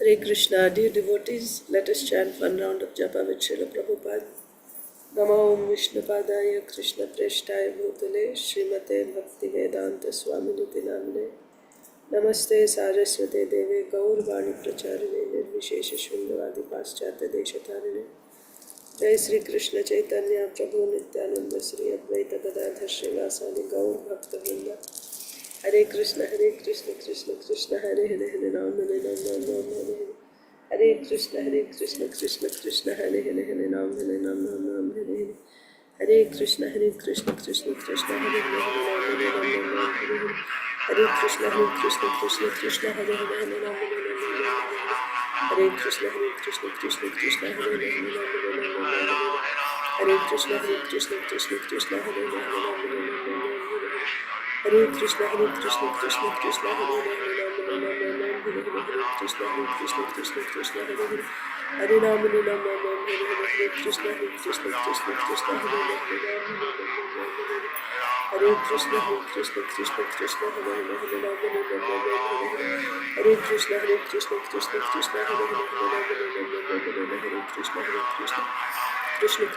Hare Krishna, dear devotees, let us chant one round of japa with Srila Prabhupada. Namo Om Vishnupadaya Krishna Preshtaya Bhutale Srimate Bhakti Vedanta Swaminiti Namne Namaste Saraswate Deve Gaurvani Pracharine Nirvishesha Shundavadi Paschatya Deshatarine Jai Sri Krishna Chaitanya Prabhu Nityananda Sri Advaita Gadadhar Srivasadi Gaur Bhakta Vrinda Hare Krishna Krishna Krishna Hare Hare Hare Ram Hare Ram Ram Hare Hare Hare Krishna Krishna Krishna Hare Hare Hare Ram Hare Ram Ram Hare Hare Hare Krishna Krishna Krishna Hare Hare Hare Ram Hare Ram Hare Hare Hare Krishna Krishna Hare Hare Hare Ram Hare Ram Hare Krishna Krishna Hare Hare Hare Ram Hare Ram Hare Krishna Krishna Hare Hare Hare Ram Hare Ram Hare Krishna Krishna Hare Hare Ram Krishna Hare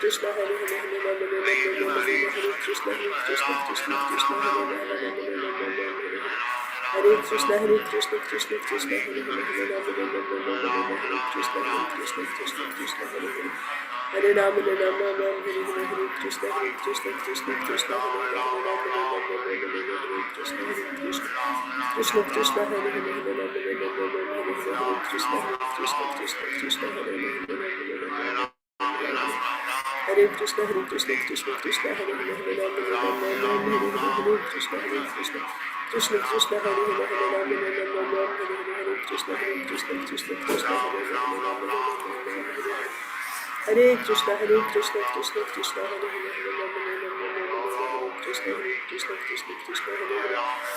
Hare Hare Ram Hare Ram Hare Krishna Krishna Hare Hare Krishna Krishna Hare Hare Ram Hare Krishna Krishna Hare Hare Krishna Krishna Krishna Hare Hare Ram Hare Krishna Krishna Hare Krishna Krishna Hare Hare Ram Hare Krishna Hare Hare Hare Ram Hare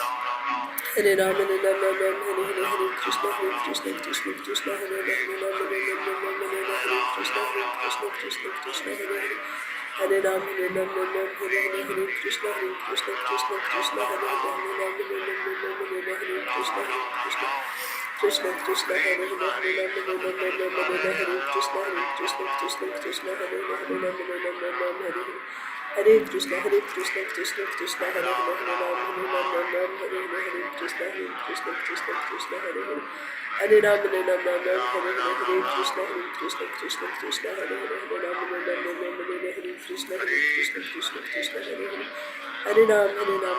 Krishna Krishna Hare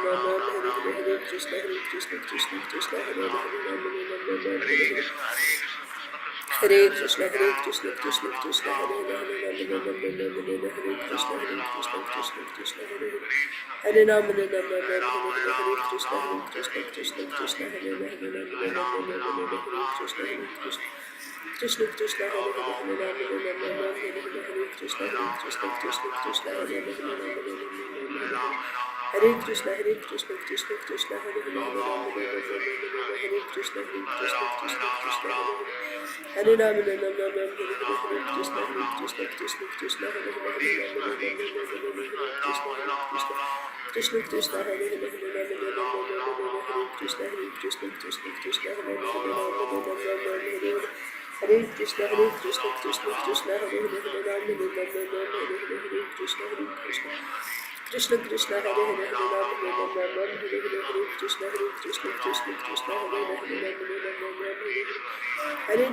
Ram Krishna Hare Hare Ram Krishna Hare Krishna Krishna Hare Hare Ram Krishna Krishna Hare Hare Ram Hare Krishna Hare Krishna Hare Krishna Hare Krishna Hare Ram Hare Krishna Hare Krishna Hare Ram Hare Krishna Krishna Krishna Hare Hare Krishna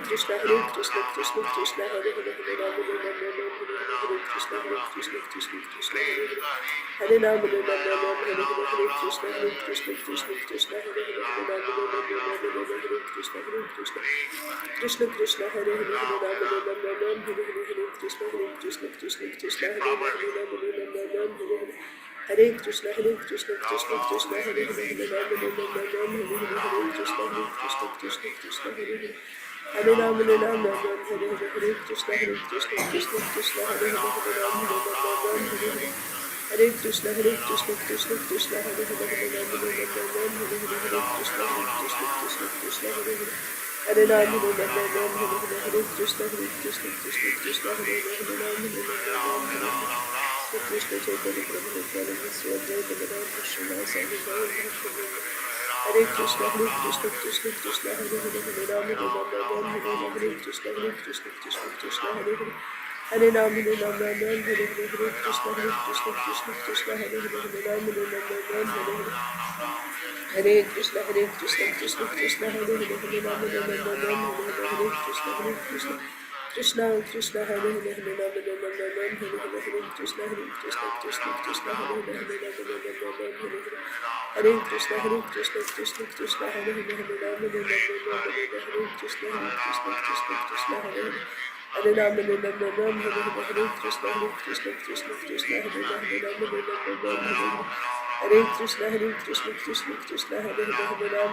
Krishna Hare Hare Ram Hare Krishna Krishna Hare Ram Hare Krishna Krishna Krishna Hare Krishna Krishna Hare Ram Krishna Krishna Hare Hare Krishna Krishna Krishna Krishna Hare Hare Krishna Hare Krishna Hare Hare Ram Krishna Krishna Hare Hare Krishna Hare Hare Ram Hare Krishna Hare Krishna Hare Hare Ram Hare Krishna Chaitanya Prabhu Nityananda Sri Advaita Gadadhar Srivasadi Gaur Bhakta Hare Krishna Krishna Krishna Hare Hare Hare Ram Hare Ram Hare Krishna Krishna Krishna Hare Hare Hare Ram Hare Hare Krishna Krishna Hare Hare Ram Hare Hare Hare Krishna Krishna Krishna Hare Hare Hare Ram Hare Krishna Krishna Krishna Hare Hare Ram Hare Krishna Krishna Hare Hare Hare Krishna Krishna Hare Hare Ram Hare Krishna Krishna Hare Hare Hare Ram Hare Krishna Krishna Hare Ram Hare Krishna Krishna Hare Hare Ram Hare Krishna Krishna Krishna Hare Hare Ram Hare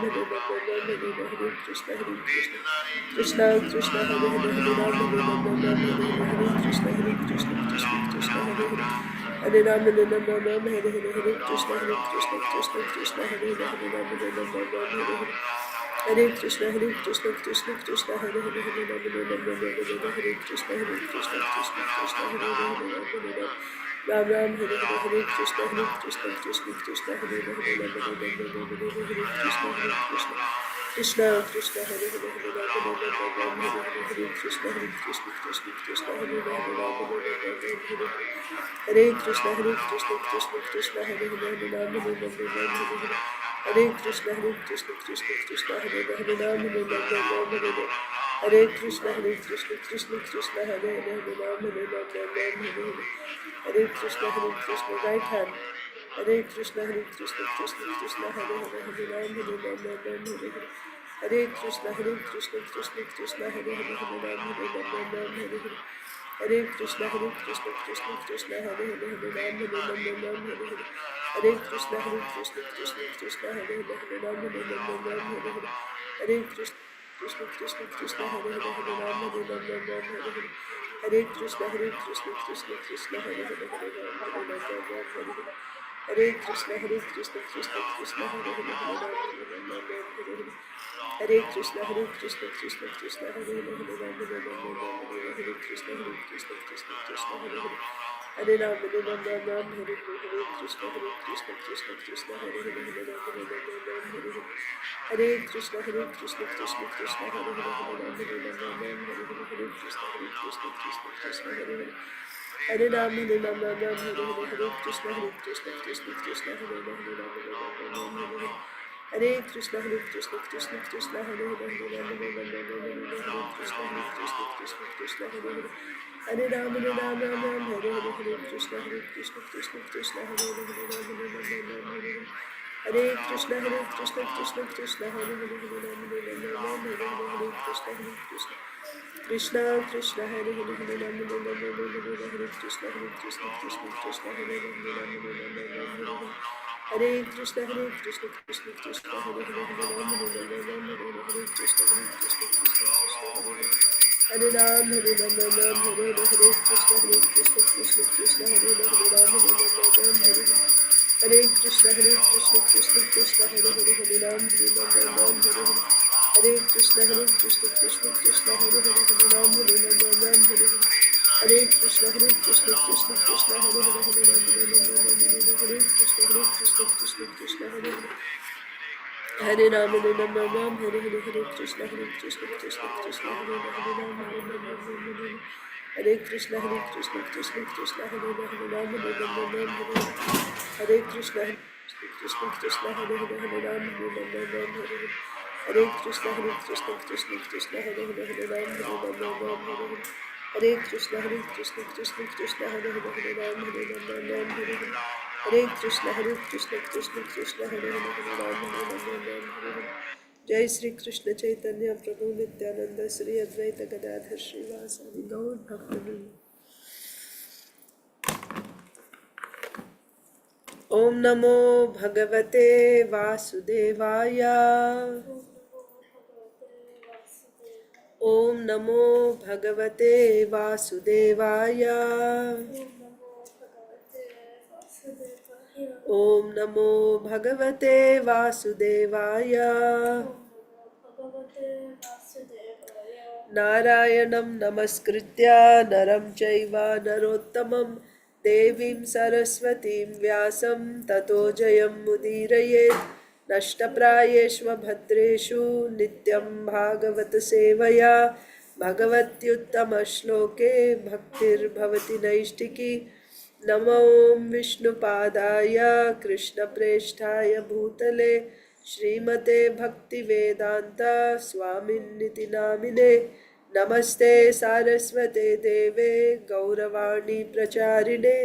Krishna Krishna Hare Hare Ram Hare Krishna Hare Hare Hare Krishna Krishna Hare Hare Hare Krishna Hare Ram Ram Hare Hare Krishna Hare Krishna Krishna Hare Ram Hare Krishna Hare Krishna Hare Ram Hare Krishna Hare Ram Hare Krishna Krishna Hare Ram Hare Krishna right hand Hare Krishna Krishna Hare Ram Hare Krishna Krishna Hare Ram Hare Krishna Krishna Hare Ram Hare Krishna Krishna Hare Ram Hare Krishna Hare Ram Hare Krishna Krishna Hare Ram Hare Krishna Krishna Hare Ram Hare Krishna Krishna Hare Ram Hare Krishna Hare Ram Hare Krishna Krishna Hare Hare Krishna Hare Krishna Hare Hare Ram Hare Krishna Hare Krishna Hare Hare Ram Hare Krishna Hare Krishna Krishna Krishna Hare Ram Hare Krishna Hare Krishna Hare Hare Ram Hare Krishna Hare Krishna Hare Ram Hare Krishna Hare Ram Hare Krishna Hare Ram Hare Krishna Hare Krishna Hare Ram Hare Krishna Hare Ram Hare Krishna Hare Ram Hare Krishna Hare Ram Hare Krishna Hare Ram Jai Sri Krishna Chaitanya Prabhu Nityananda Sri Advaita Gadadhar Srivasadi Gaur Bhaktivinoda Om Namo Bhagavate Vasudevaya Om Namo Bhagavate Vasudevaya Om Namo Bhagavate Vasudevaya Narayanam Namaskritya Naram Chaiva Narottamam Devim Saraswatim Vyasam Tato Jayam Mudirayet नष्टप्रायेष्व भद्रेषु नित्यं भागवत सेवया भगवत्युत्तमश्लोके भक्तिर्भवति नैष्टिकी। नमो विष्णुपादाय कृष्णप्रेष्ठाय भूतले श्रीमते भक्तिवेदांत स्वामिन्निति नामिने। नमस्ते सारस्वते देवे गौरवाणी प्रचारिणे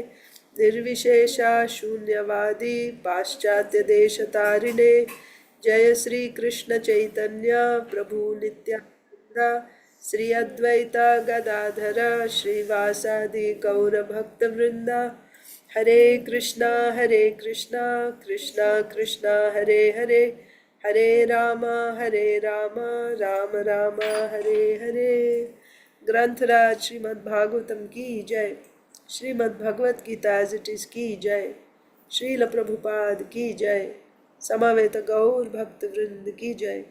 निर्विशेषा शून्यवादी पाश्चात्य देशतारिणे। जय श्री कृष्ण चैतन्य प्रभु नित्यानंद श्री अद्वैता गदाधर श्रीवासादि गौरभक्तवृंद। हरे कृष्णा कृष्णा कृष्णा हरे हरे, हरे राम राम राम हरे हरे। ग्रंथराज श्रीमद् भागवतम की जय, Shrimad Bhagavad Gita as it is की जय, श्रील प्रभुपाद की जय, समवेत गौर भक्त वृंद की जय।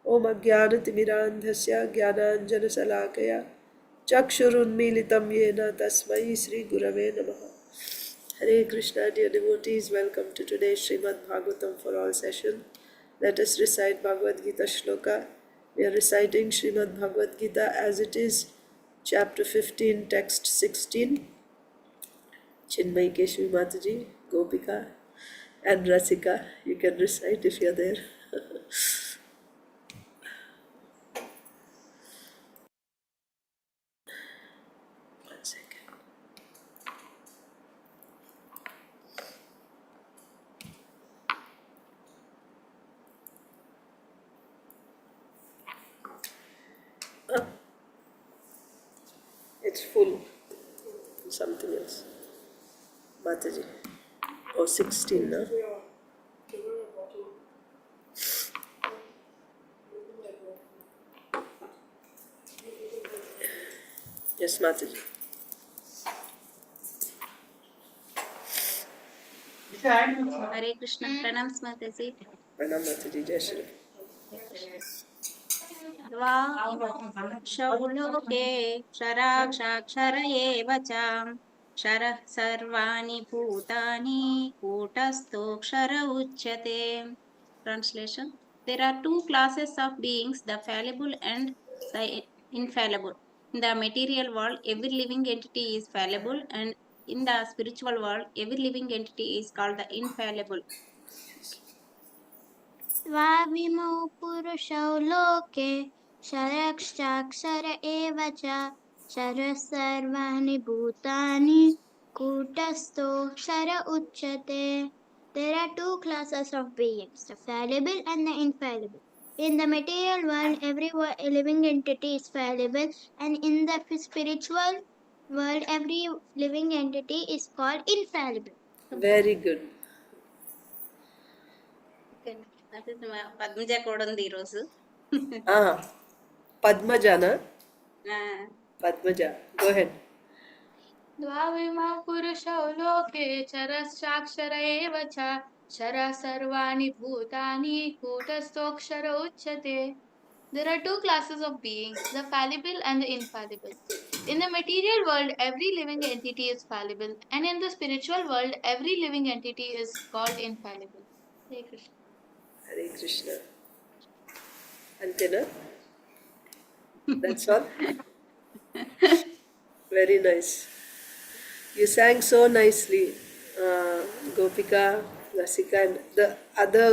ओम अज्ञानतिमिरान्धस्य ज्ञानाञ्जनशलाकया चक्षुरुन्मीलितं येन तस्मै श्रीगुरवे नमः। Hare Krishna, dear devotees, welcome to today's Srimad Bhagavatam for all session. Let us recite Bhagavad Gita shloka. We are reciting Srimad Bhagavad Gita as it is, chapter 15, text 16. Chinmay Keshvi Mataji, Gopika, and Rasika, you can recite if you are there. One second. It's full. Something else. Mataji. Oh, 16, no? Yes, Mataji. हरे कृष्ण। प्रणाम माताजी। Pranam Mataji, Jai Shri. द्वाशौलोके क्षराक्षाक्षर एव च क्षरः सर्वाणि भूतानि कूटस्थोऽक्षर उच्यते। Translation: There are two classes of beings, the fallible and the infallible. In the material world, every living entity is fallible, and in the spiritual world, every living entity is called the infallible. द्वाविमौ पुरुषौ लोके क्षरश्चाक्षर एव च क्षरः सर्वाणि भूतानि कूटस्थोऽक्षर उच्यते. There are two classes of beings, the fallible and the infallible. In the material world, every living entity is fallible, and in the spiritual world, every living entity is called infallible. Very good. Padmaja కూడా ఉంది ఈరోజు. Padmaja, na? Padmaja. Go ahead. द्वाविमौ पुरुषौ लोके क्षरश्चाक्षर एव च क्षरः सर्वाणि भूतानि कूटस्थोऽक्षर उच्यते. There are two classes of beings, the fallible and the infallible. In the material world, every living entity is fallible, and in the spiritual world, every living entity is called infallible. Hare Krishna. Hare Krishna. Antena? That's all? Very nice. You sang so nicely. Gopika, Rasika, and the other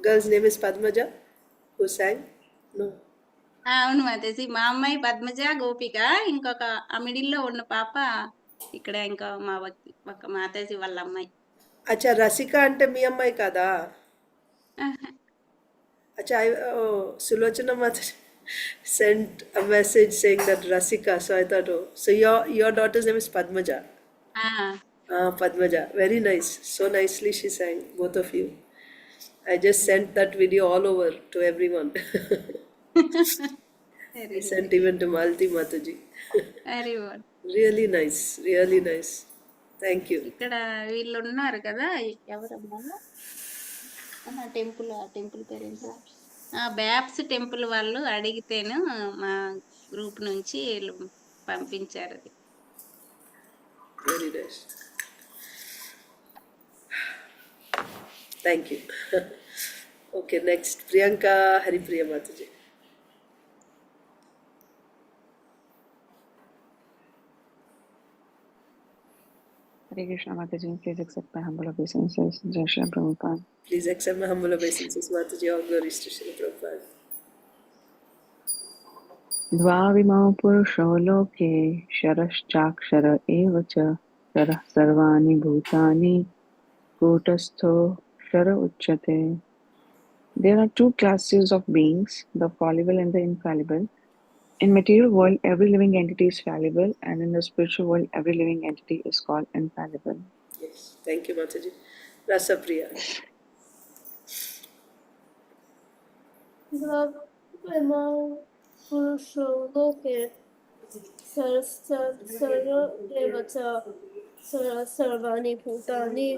girl's name is Padmaja, who sang? No. అవును మాతేసి, మా అమ్మాయి పద్మజ, గోపిక, ఇంకొక ఆ మిడిల్లో ఉన్న పాప ఇక్కడ ఇంకా మా ఒక మాతాజీ వాళ్ళ అమ్మాయి. Acha, Rasika ante mi ammai kada? Acha, Sulochana Mataji sent a message saying that Rasika, so I thought, oh, so your daughter's name is Padmaja. Padmaja, very nice. So nicely she sang, both of you. I just sent that video all over to everyone. I sent even to Malti Mataji. Very good. Really nice, really nice. Thank you. ఇక్కడ వీళ్ళు ఉన్నారు కదా, ఎవరమ్మా temple, ఆ temple పేరు ఏంటి? బ్యాప్స్ temple వాళ్ళు అడిగితేను మా గ్రూప్ నుంచి వీళ్ళు పంపించారు. Very nice. Thank you. Okay, next Priyanka Haripriya Mataji. Hare Krishna Mataji, please accept my humble obeisances. Jai Shri Prabhupada. Please accept my humble obeisances, Mataji. All glories to Srila Prabhupada. द्वाविमौ पुरुषौ लोके क्षरश्चाक्षर एव च क्षरः सर्वाणि भूतानि कूटस्थो क्षर उच्यते. There are two classes of beings, the fallible and the infallible. In material world, every living entity is fallible, and in the spiritual world, every living entity is called infallible. Yes, thank you, Mataji. Rasa Priya. द्वाविमौ पुरुषौ लोके सरसर एव च सर्वाणि भूतानि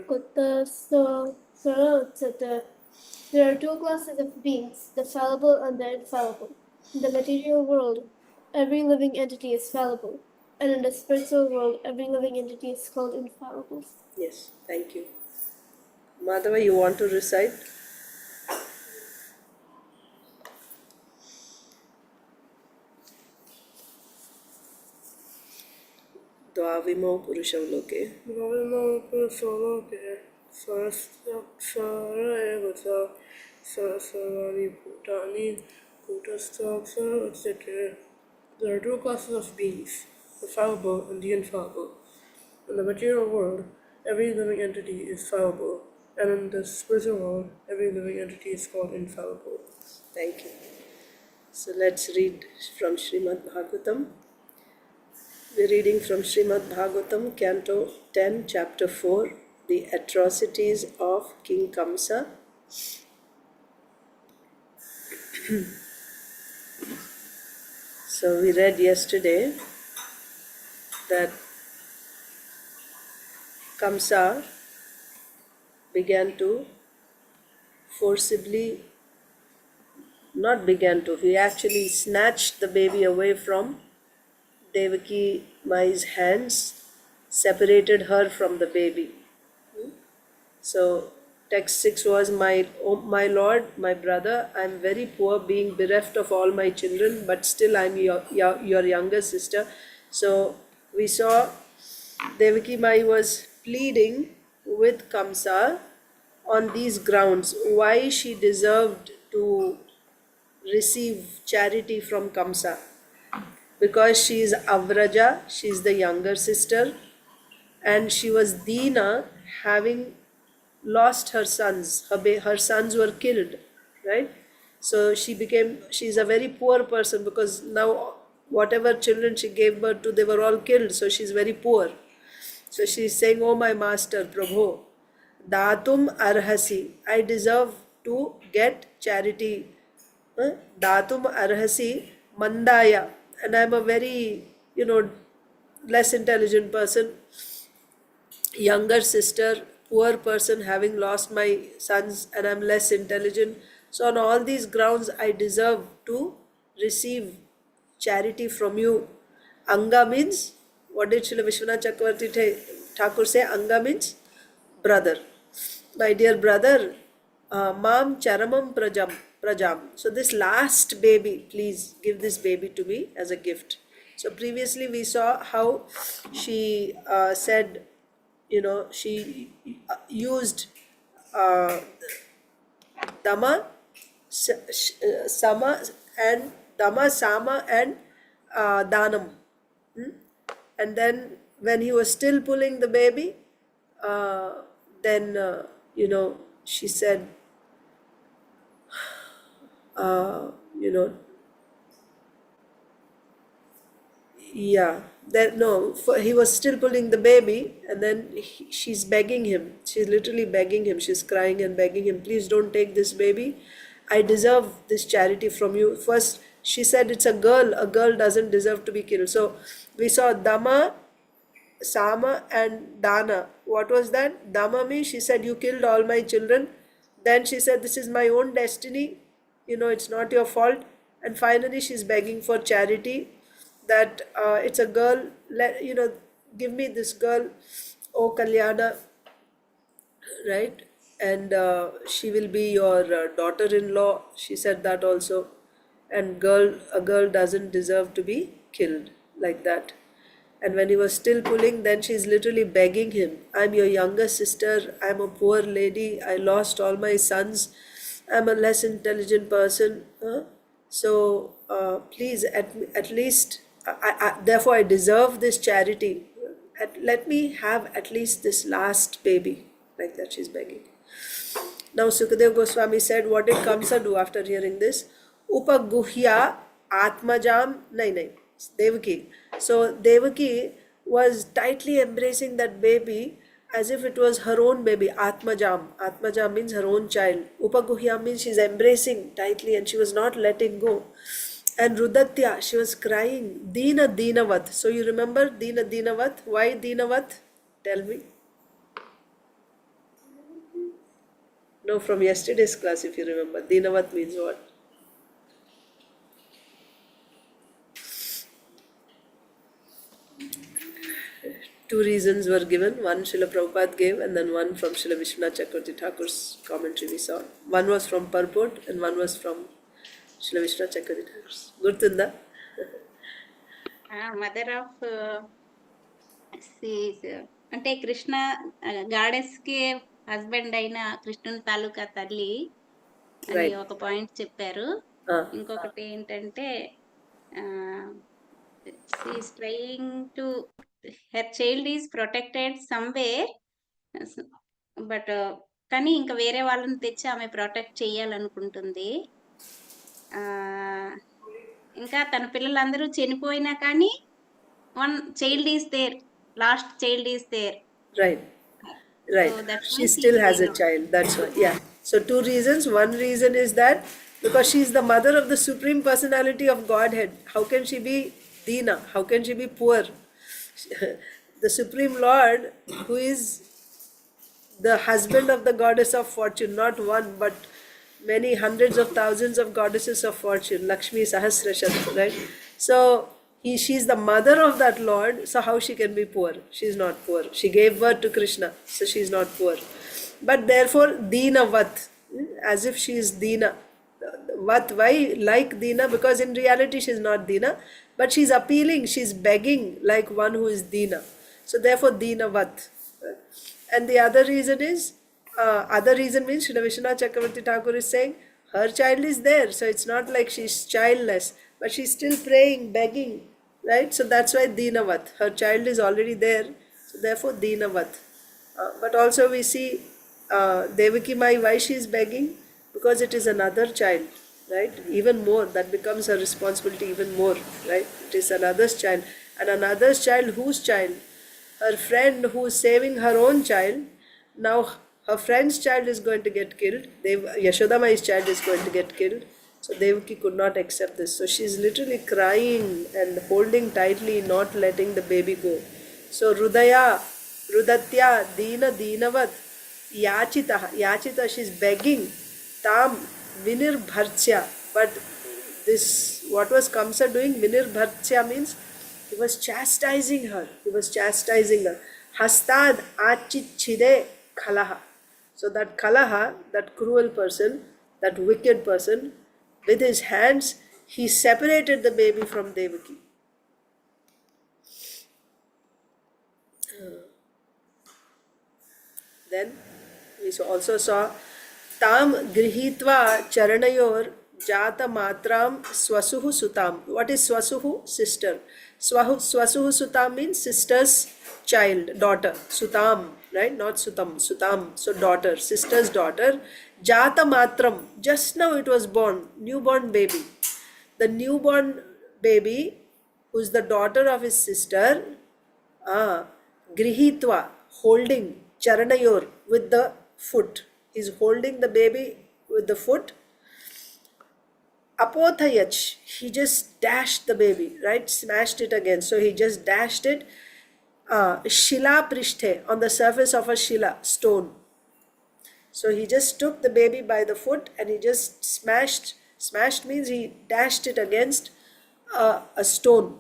कुटस्थः उच्यते. There are two classes of beings, the fallible and the infallible. In the material world, every living entity is fallible, and in the spiritual world, every living entity is called infallible. Yes, thank you. Madhava, you want to recite? द्वाविमौ पुरुषौ लोके द्वाविमौ पुरुषौ लोके सरसर एव च सर्वाणि भूतानि कूटस्थः उच्यते. There are two classes of beings, the fallible and the infallible. In the material world, every living entity is fallible, and in the spiritual world, every living entity is called infallible. Thank you. So let's read from Srimad Bhagavatam. We're reading from Srimad Bhagavatam, Canto 10, Chapter 4, The Atrocities of King Kamsa. So we read yesterday that Kamsa began to forcibly, he actually snatched the baby away from Devaki Mai's hands, separated her from the baby. So text 6 was, my Lord, my brother, I am very poor, being bereft of all my children, but still I am your younger sister. So we saw Devaki Mai was pleading with Kamsa on these grounds why she deserved to receive charity from Kamsa. Because she is Avraja, she is the younger sister, and she was Deena, having lost her sons. Her sons were killed, right? So she's a very poor person, because now whatever children she gave birth to, they were all killed. So she's very poor. So she's saying, oh my master, Prabhu, Datum Arhasi, I deserve to get charity. Datum Arhasi Mandaya. And I'm a very, less intelligent person, younger sister, poor person, having lost my sons, and I'm less intelligent. So on all these grounds, I deserve to receive charity from you. Anga means, what did Srila Vishwanath Chakravarti Thakur say? Anga means brother. My dear brother, Mam Charamam Prajam. So this last baby, please give this baby to me as a gift. So previously we saw how she said, she used uh, Dama, Sama, and Dama, Sama, and Danam. And then when he was still pulling the baby, then she said, you know, yeah, that no, he was still pulling the baby, and then she's begging him. She's literally begging him. She's crying and begging him, please don't take this baby. I deserve this charity from you. First, she said it's a girl. A girl doesn't deserve to be killed. So we saw Dama, Sama, and Dana. What was that? Dama means she said, you killed all my children. Then she said, this is my own destiny. It's not your fault. And finally, she's begging for charity, that it's a girl, give me this girl, oh Kalyana, right? and she will be your daughter-in-law. She said that also. And a girl doesn't deserve to be killed like that. And when he was still pulling, then she's literally begging him, I'm your younger sister, I'm a poor lady, I lost all my sons, I'm a less intelligent person. So please, at least, therefore I deserve this charity. Let me have at least this last baby. Like that, she's begging. Now Sukadev Goswami said, what did Kamsa do after hearing this? Upaguhya Atmajam Nai, Devaki. So Devaki was tightly embracing that baby as if it was her own baby. Atmajam. Atmajam means her own child. Upaguhya means she's embracing tightly and she was not letting go. And Rudatya, she was crying. Dina Dinavat. So you remember Dina Dinavat? Why Dinavat? Tell me. No, from yesterday's class, if you remember. Dinavat means what? Two reasons were given. One Srila Prabhupada gave, and then one from Srila Vishwanath Chakravarti Thakur's commentary we saw. One was from Purport, and one was from Srila Vishwanath Chakravarti Thakur's. Gurtunda? Mother of అంటే Krishna goddess కి husband అయిన కృష్ణుని తాలూకా తల్లి అని Right. ఒక point చెప్పారు. Ah. ఇంకొకటి ఏంటంటే she's trying to her child is protected somewhere, but కానీ ఇంకా వేరే వాళ్ళని తెచ్చి ఆమె ప్రొటెక్ట్ చేయాలనుకుంటుంది. ఇంకా తన పిల్లలందరూ చనిపోయినా కానీ one child is there, last child is there. Right. Right. So that's why She still has a Dina. child. That's why. Yeah. So two reasons. One reason is that because she is the mother of the Supreme Personality of Godhead. How can she be Dina? How can she be poor? The Supreme Lord, who is the husband of the goddess of fortune, not one but many hundreds of thousands of goddesses of fortune, Lakshmi Sahasrashat, right? So she's the mother of that Lord, so how she can be poor? She's not poor. She gave birth to Krishna, so she's not poor. But therefore, Dina Vat, as if she is Dina. Vat, why like Dina? Because in reality she's not Dina, but she's appealing, she's begging like one who is Dina. So therefore, Dina Vat. And the other reason is, other reason means Srila Vishwanath Chakravarti Thakur is saying, her child is there, so it's not like she's childless, but she's still praying, begging, right? So that's why Dinavat. Her child is already there, so therefore Dinavat. But also we see Devaki Mai, why she is begging? Because it is another child, right? Even more, that becomes her responsibility even more, right? It is another's child. And another's child, whose child? Her friend who is saving her own child. Now her friend's child is going to get killed. Yashoda Mai's child is going to get killed. So Devaki could not accept this. So she's literally crying and holding tightly, not letting the baby go. So Rudatya, Dina, Dinavat, Yachita, she's begging. Tam, Vinirbhartsya. But this, what was Kamsa doing? Vinirbhartsya means he was chastising her. Hastad achichide khalaha. So that Kalaha, that cruel person, that wicked person, with his hands, he separated the baby from Devaki. Then we also saw Tam Grihitva Charanayor Jata Matram Swasuhu Sutam. What is Swasuhu? Sister. Swasuhu Sutam means sister's child, daughter. Sutam, right? Not Sutam, Sutam. So daughter, sister's daughter. Jata Matram. Just now it was born, newborn baby. The newborn baby, who's the daughter of his sister, Grihitva, holding, Charanayor, with the foot. He's holding the baby with the foot. Apothayach, he just dashed the baby, right? Smashed it again. So he just dashed it. Shila Prishthe, on the surface of a Shila, stone. So he just took the baby by the foot and he just smashed means he dashed it against a stone.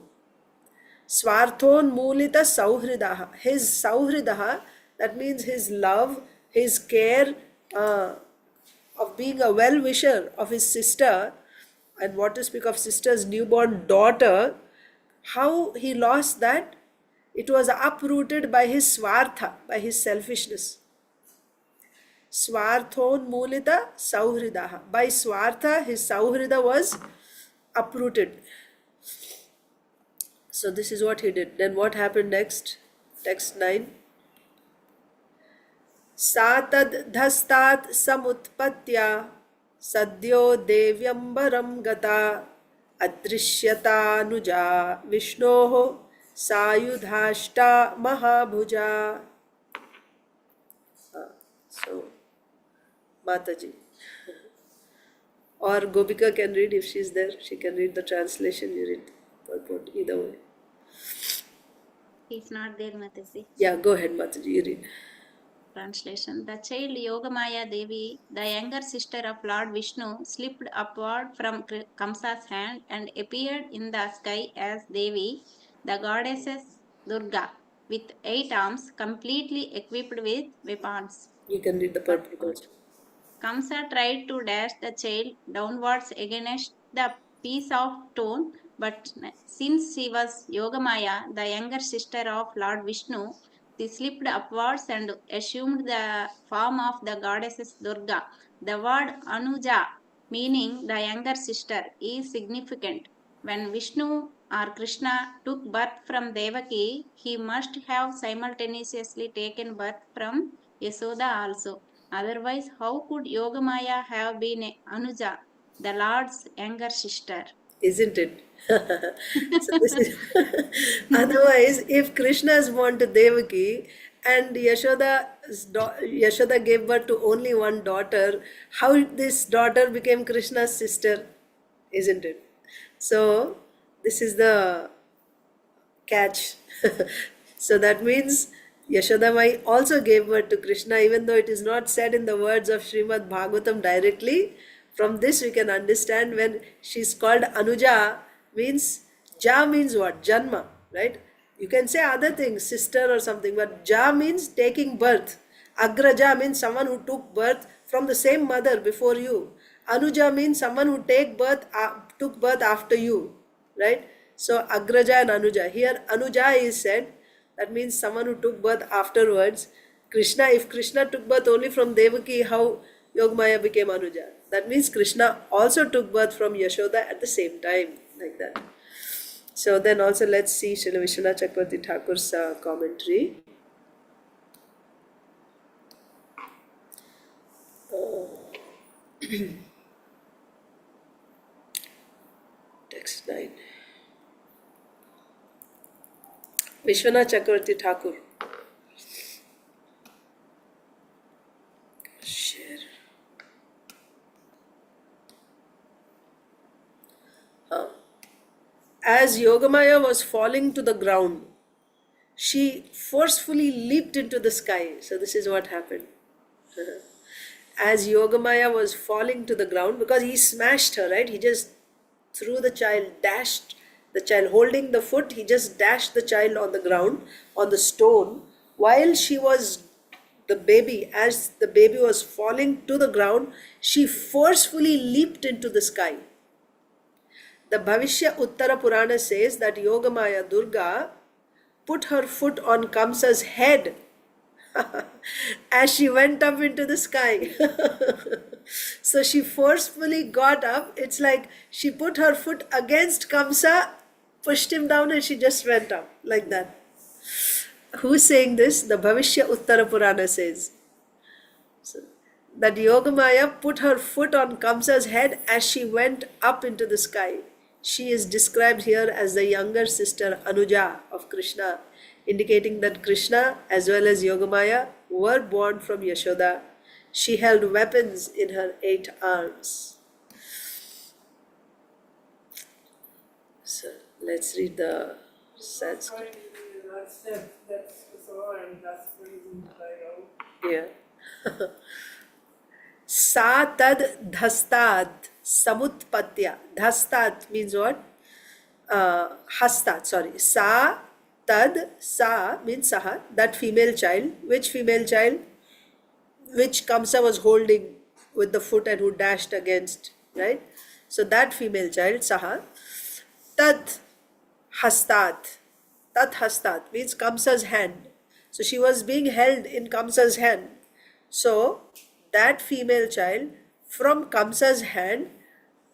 Swarthon Mulita Sauhridaha, his Sauhridaha, that means his love, his care, of being a well-wisher of his sister, and what to speak of sister's newborn daughter, how he lost that? It was uprooted by his swartha, by his selfishness. Swarthonmulita sauhridaha. By swartha, his sauhrida was uprooted. So this is what he did. Then what happened next? Text 9. सा तद्धस्तात् समुत्पत्त्या सद्यो देव्यम्बरं गता अदृश्यतानुजा विष्णोः सायुधाष्टा महाभुजा. So Mataji. Or Gopika can read if she's there. She can read the translation, you read purport, either way. He's not there, Mataji. Yeah, go ahead, Mataji, you read. Translation. The child Yogamaya Devi, the younger sister of Lord Vishnu, slipped upward from Kamsa's hand and appeared in the sky as Devi, the goddess Durga, with 8 arms, completely equipped with weapons. You can read the purport also. Kamsa tried to dash the child downwards against the piece of stone, but since she was Yogamaya, the younger sister of Lord Vishnu, she slipped upwards and assumed the form of the goddess Durga. The word Anuja, meaning the younger sister, is significant. When Vishnu or Krishna took birth from Devaki, he must have simultaneously taken birth from Yasoda also. Otherwise, how could Yogamaya have been Anuja, the Lord's younger sister? Isn't it? So this is otherwise, if Krishna is born to Devaki and Yashoda gave birth to only one daughter, how this daughter became Krishna's sister? Isn't it? So this is the catch. So that means Yashoda Mai also gave birth to Krishna, even though it is not said in the words of Srimad Bhagavatam directly. From this we can understand when she's called Anuja, means Ja means what? Janma, right? You can say other things, sister or something, but Ja means taking birth. Agraja means someone who took birth from the same mother before you. Anuja means someone who took birth after you, right? So Agraja and Anuja. Here Anuja is said, that means someone who took birth afterwards. Krishna, if Krishna took birth only from Devaki, how Yogamaya became Anuja? That means Krishna also took birth from Yashoda at the same time, like that. So then also let's see Srila Vishwanath Chakravarti Thakur's commentary. Text 9. Vishwanath Chakravarti Thakur. Share. As Yogamaya was falling to the ground, she forcefully leaped into the sky. So this is what happened. As Yogamaya was falling to the ground, because he smashed her, right? He just threw the child, dashed the child, holding the foot, he just dashed the child on the ground, on the stone, while she was the baby, as the baby was falling to the ground, she forcefully leaped into the sky. The Bhavishya Uttara Purana says that Yogamaya Durga put her foot on Kamsa's head as she went up into the sky. So she forcefully got up. It's like she put her foot against Kamsa, pushed him down, and she just went up like that. Who's saying this? The Bhavishya Uttara Purana says that Yogamaya put her foot on Kamsa's head as she went up into the sky. She is described here as the younger sister Anuja of Krishna, indicating that Krishna as well as Yogamaya were born from Yashoda. She held weapons in her 8 arms. So let's read the Sanskrit. That's so, and that's the reason I know. Yeah. Sa tad dhastad samutpatya. Dhastad means what? Hastad, sorry. Sa tad, sa means saha, that female child. Which female child? which Kamsa was holding with the foot and who dashed against, right? So that female child, Saha, Tat Hastat. Tat Hastat means Kamsa's hand. So she was being held in Kamsa's hand. So that female child from Kamsa's hand,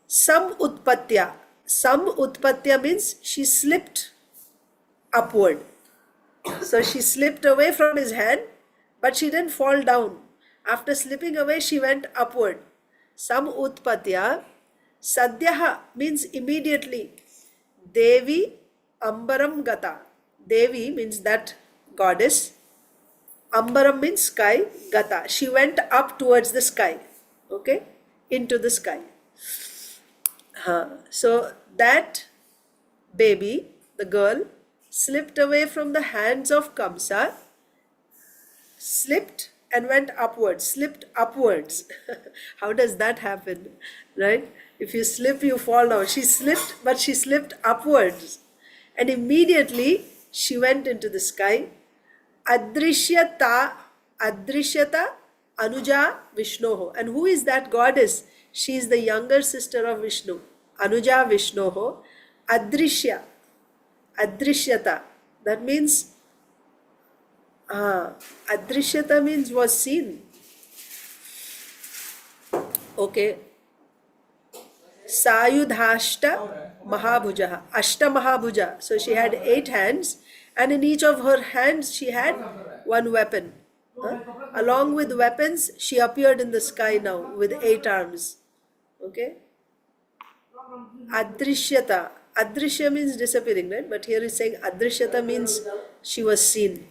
Some Utpatya means she slipped upward. So she slipped away from his hand, but she didn't fall down. After slipping away, she went upward. Some Utpatya. Sadhyaha means immediately. Devi Ambaram Gata. Devi means that goddess. Ambaram means sky. Gata. She went up towards the sky. Okay? Into the sky. So that baby, the girl, slipped away from the hands of Kamsa, slipped and went upwards, slipped upwards. How does that happen? Right? If you slip, you fall down. She slipped, but she slipped upwards. And immediately she went into the sky. Adrishyata, Adrishyata Anuja Vishnoho. And who is that goddess? She is the younger sister of Vishnu. Anuja Vishnoho. Adrishya. Adrishyata. That means, Adrishyata means was seen. Okay. Sayudhashta Mahabhuja. Ashta Mahabhuja. So she had 8 hands, and in each of her hands she had one weapon. Along with weapons, she appeared in the sky now with 8 arms. Okay. Adrishyata. Adrishya means disappearing, right? But here is saying Adrishyata means she was seen.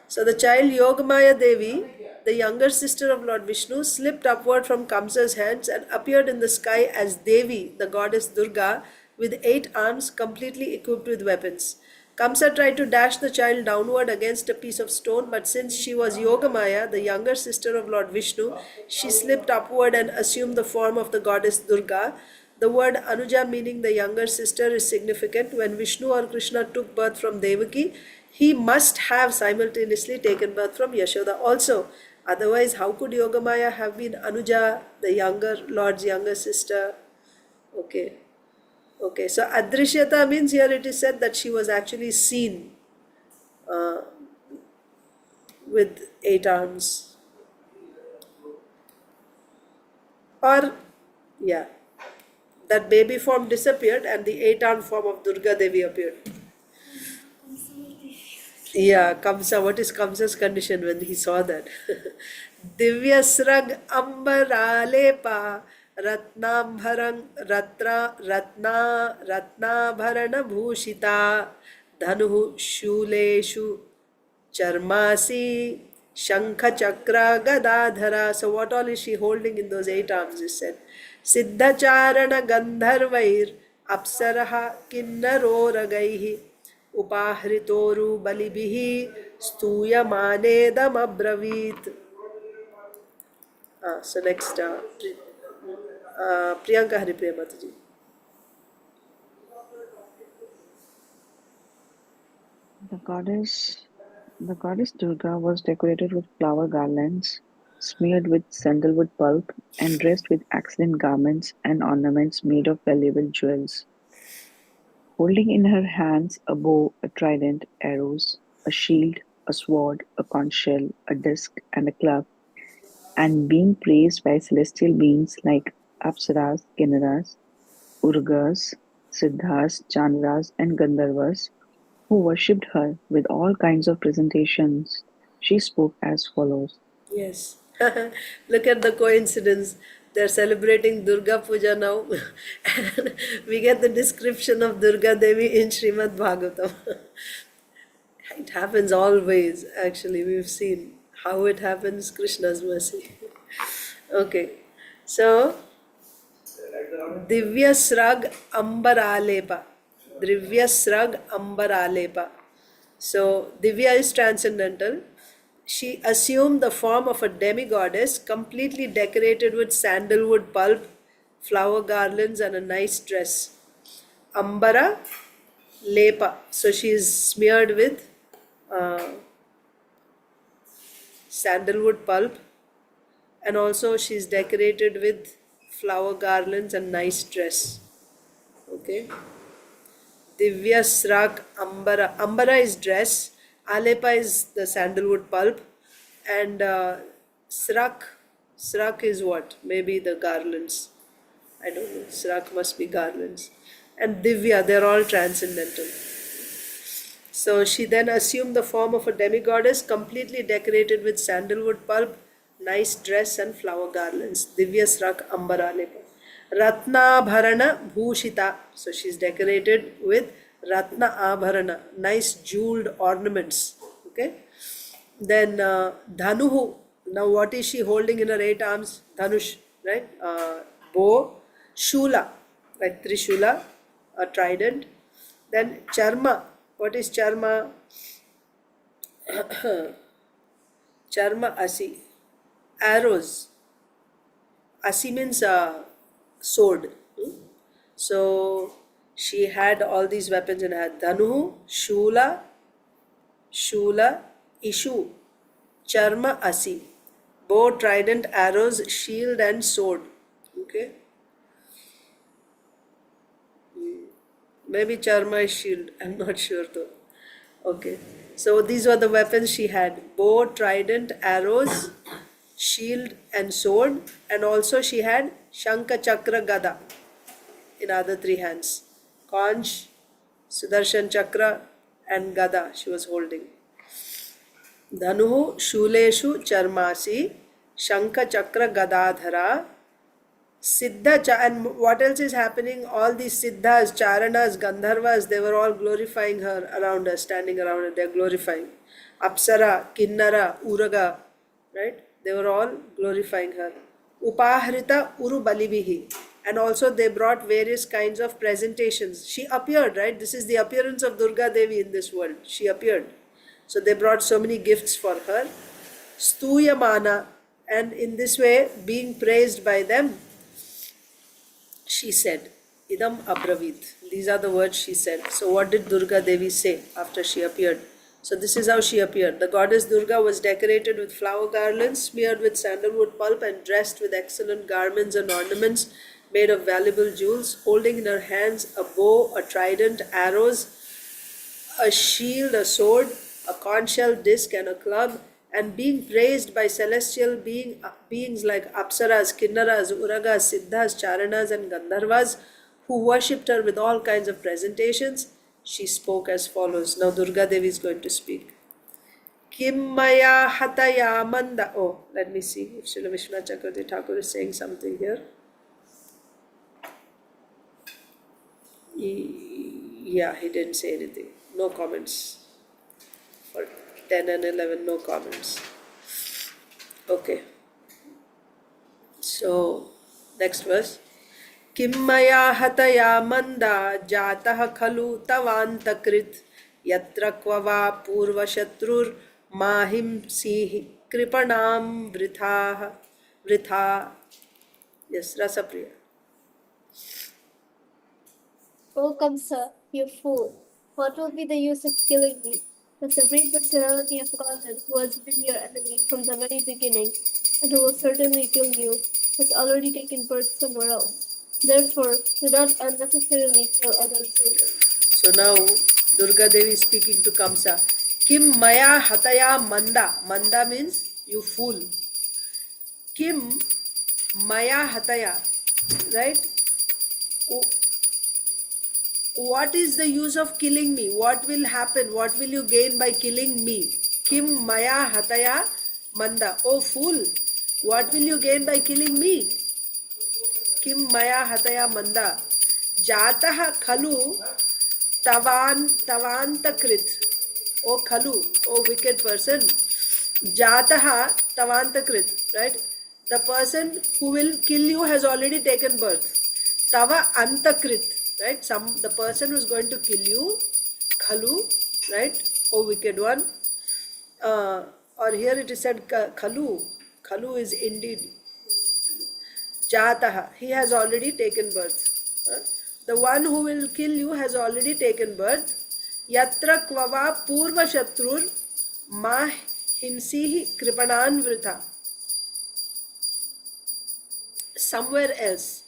So the child Yogamaya Devi, the younger sister of Lord Vishnu, slipped upward from Kamsa's hands and appeared in the sky as Devi, the goddess Durga, with 8 arms completely equipped with weapons. Kamsa tried to dash the child downward against a piece of stone, but since she was Yogamaya, the younger sister of Lord Vishnu, she slipped upward and assumed the form of the goddess Durga. The word Anuja, meaning the younger sister, is significant. When Vishnu or Krishna took birth from Devaki, he must have simultaneously taken birth from Yashoda also. Otherwise, how could Yogamaya have been Anuja, the younger Lord's younger sister? Okay. Okay, so Adrishyata means here it is said that she was actually seen with 8 arms. Or, yeah, that baby form disappeared and the 8-armed form of Durga Devi appeared. Yeah, Kamsa, what is Kamsa's condition when he saw that? Divyasrag ambaralepa ratnabharang ratnabharana bhushita dhanuhu shuleshu charmasi shankha chakra gadadhara. So what all is she holding in those 8 arms is said. Siddhacharana gandharvair apsaraha kinnaroragaihi upahritoru balibihi stuyamanedam abravit. So next, Priyanka Haripriya Mataji. The goddess Durga was decorated with flower garlands, smeared with sandalwood pulp, and dressed with excellent garments and ornaments made of valuable jewels. Holding in her hands a bow, a trident, arrows, a shield, a sword, a conch shell, a disc, and a club, and being praised by celestial beings like Apsaras, Kinnaras, Urgas, Siddhas, Chandaras, and Gandharvas, who worshipped her with all kinds of presentations, she spoke as follows. Yes. Look at the coincidence. They're celebrating Durga Puja now. And we get the description of Durga Devi in Srimad Bhagavatam. It happens always, actually. We've seen how it happens, Krishna's mercy. Okay. So, Divyasrag Ambaralepa. Divyasrag Ambaralepa. So, Divya is transcendental. She assumed the form of a demigoddess, completely decorated with sandalwood pulp, flower garlands, and a nice dress. Ambara Lepa. So she is smeared with sandalwood pulp, and also she's decorated with flower garlands and nice dress. Okay. Divya Srak Ambara. Ambara is dress, Alepa is the sandalwood pulp, and Srak is what? Maybe the garlands. I don't know. Srak must be garlands. And Divya, they're all transcendental. So she then assumed the form of a demigoddess, completely decorated with sandalwood pulp, nice dress, and flower garlands. Divya Srak Ambaralepa. Ratna Bharana Bhushita. So she's decorated with Ratna Abharana, nice jeweled ornaments. Okay. Then Dhanuhu. Now what is she holding in her 8 arms? Dhanush, right? Bow, Shula, like Trishula, a trident. Then Charma. What is Charma? Charma Asi. Arrows. Asi means sword. So she had all these weapons in her. Dhanu, Shula, Ishu, Charma Asi. Bow, trident, arrows, shield, and sword. Okay. Maybe Charma is shield. I'm not sure though. Okay. So these were the weapons she had: bow, trident, arrows, shield, and sword. And also she had Shanka, Chakra, Gada in other 3 hands. Conch, Sudarshan Chakra, and Gada she was holding. Dhanuhu, Shuleshu, Charmasi, Shanka, Chakra, Gadadhara, Siddha, and what else is happening? All these Siddhas, Charanas, Gandharvas, they were all glorifying her around her, standing around her, they're glorifying. Apsara, Kinnara, Uraga, right? They were all glorifying her. Upahrita Uru Balibihi. And also they brought various kinds of presentations. She appeared, right? This is the appearance of Durga Devi in this world. She appeared. So they brought so many gifts for her. Stuyamana. And in this way, being praised by them, she said, Idam Abravit. These are the words she said. So what did Durga Devi say after she appeared? So this is how she appeared. The goddess Durga was decorated with flower garlands, smeared with sandalwood pulp, and dressed with excellent garments and ornaments made of valuable jewels, holding in her hands a bow, a trident, arrows, a shield, a sword, a conch shell disc, and a club, and being praised by celestial beings like Apsaras, Kinnaras, Uragas, Siddhas, Charanas, and Gandharvas, who worshipped her with all kinds of presentations, she spoke as follows. Now Durga Devi is going to speak. Kim Maya Hataya Manda. Oh, let me see if Srila Vishwanath Chakravarti Thakur is saying something here. Yeah, he didn't say anything. No comments. For 10 and 11, no comments. Okay. So, next verse. Kim maya hataya manda jatah khalu tavantakrit yatra kvava purva shatrur mahim sihi kripanam vritha. Yes, Rasapriya. O kamsa, you fool, what will be the use of killing me? The Supreme Personality of Godhead, who has been your enemy from the very beginning, and who will certainly kill you, has already taken birth somewhere else. Therefore, do not unnecessarily kill other children. So now, Durga Devi is speaking to Kamsa. Kim maya hataya manda. Manda means you fool. Kim maya hataya. Right? What is the use of killing me? What will happen? What will you gain by killing me? Kim maya hataya manda. Oh fool, what will you gain by killing me? Kim maya hataya manda. Jatah khalu tavantakrit. Oh khalu, oh wicked person. Jatah tavantakrit. Right? The person who will kill you has already taken birth. Tava antakrit. Right? The person who is going to kill you, Khalu, right? Oh wicked one. Or here it is said Khalu. Khalu is indeed Jataha. He has already taken birth. The one who will kill you has already taken birth. Yatra kvava purva shatrur ma himsihi kripanan vritha. somewhere else.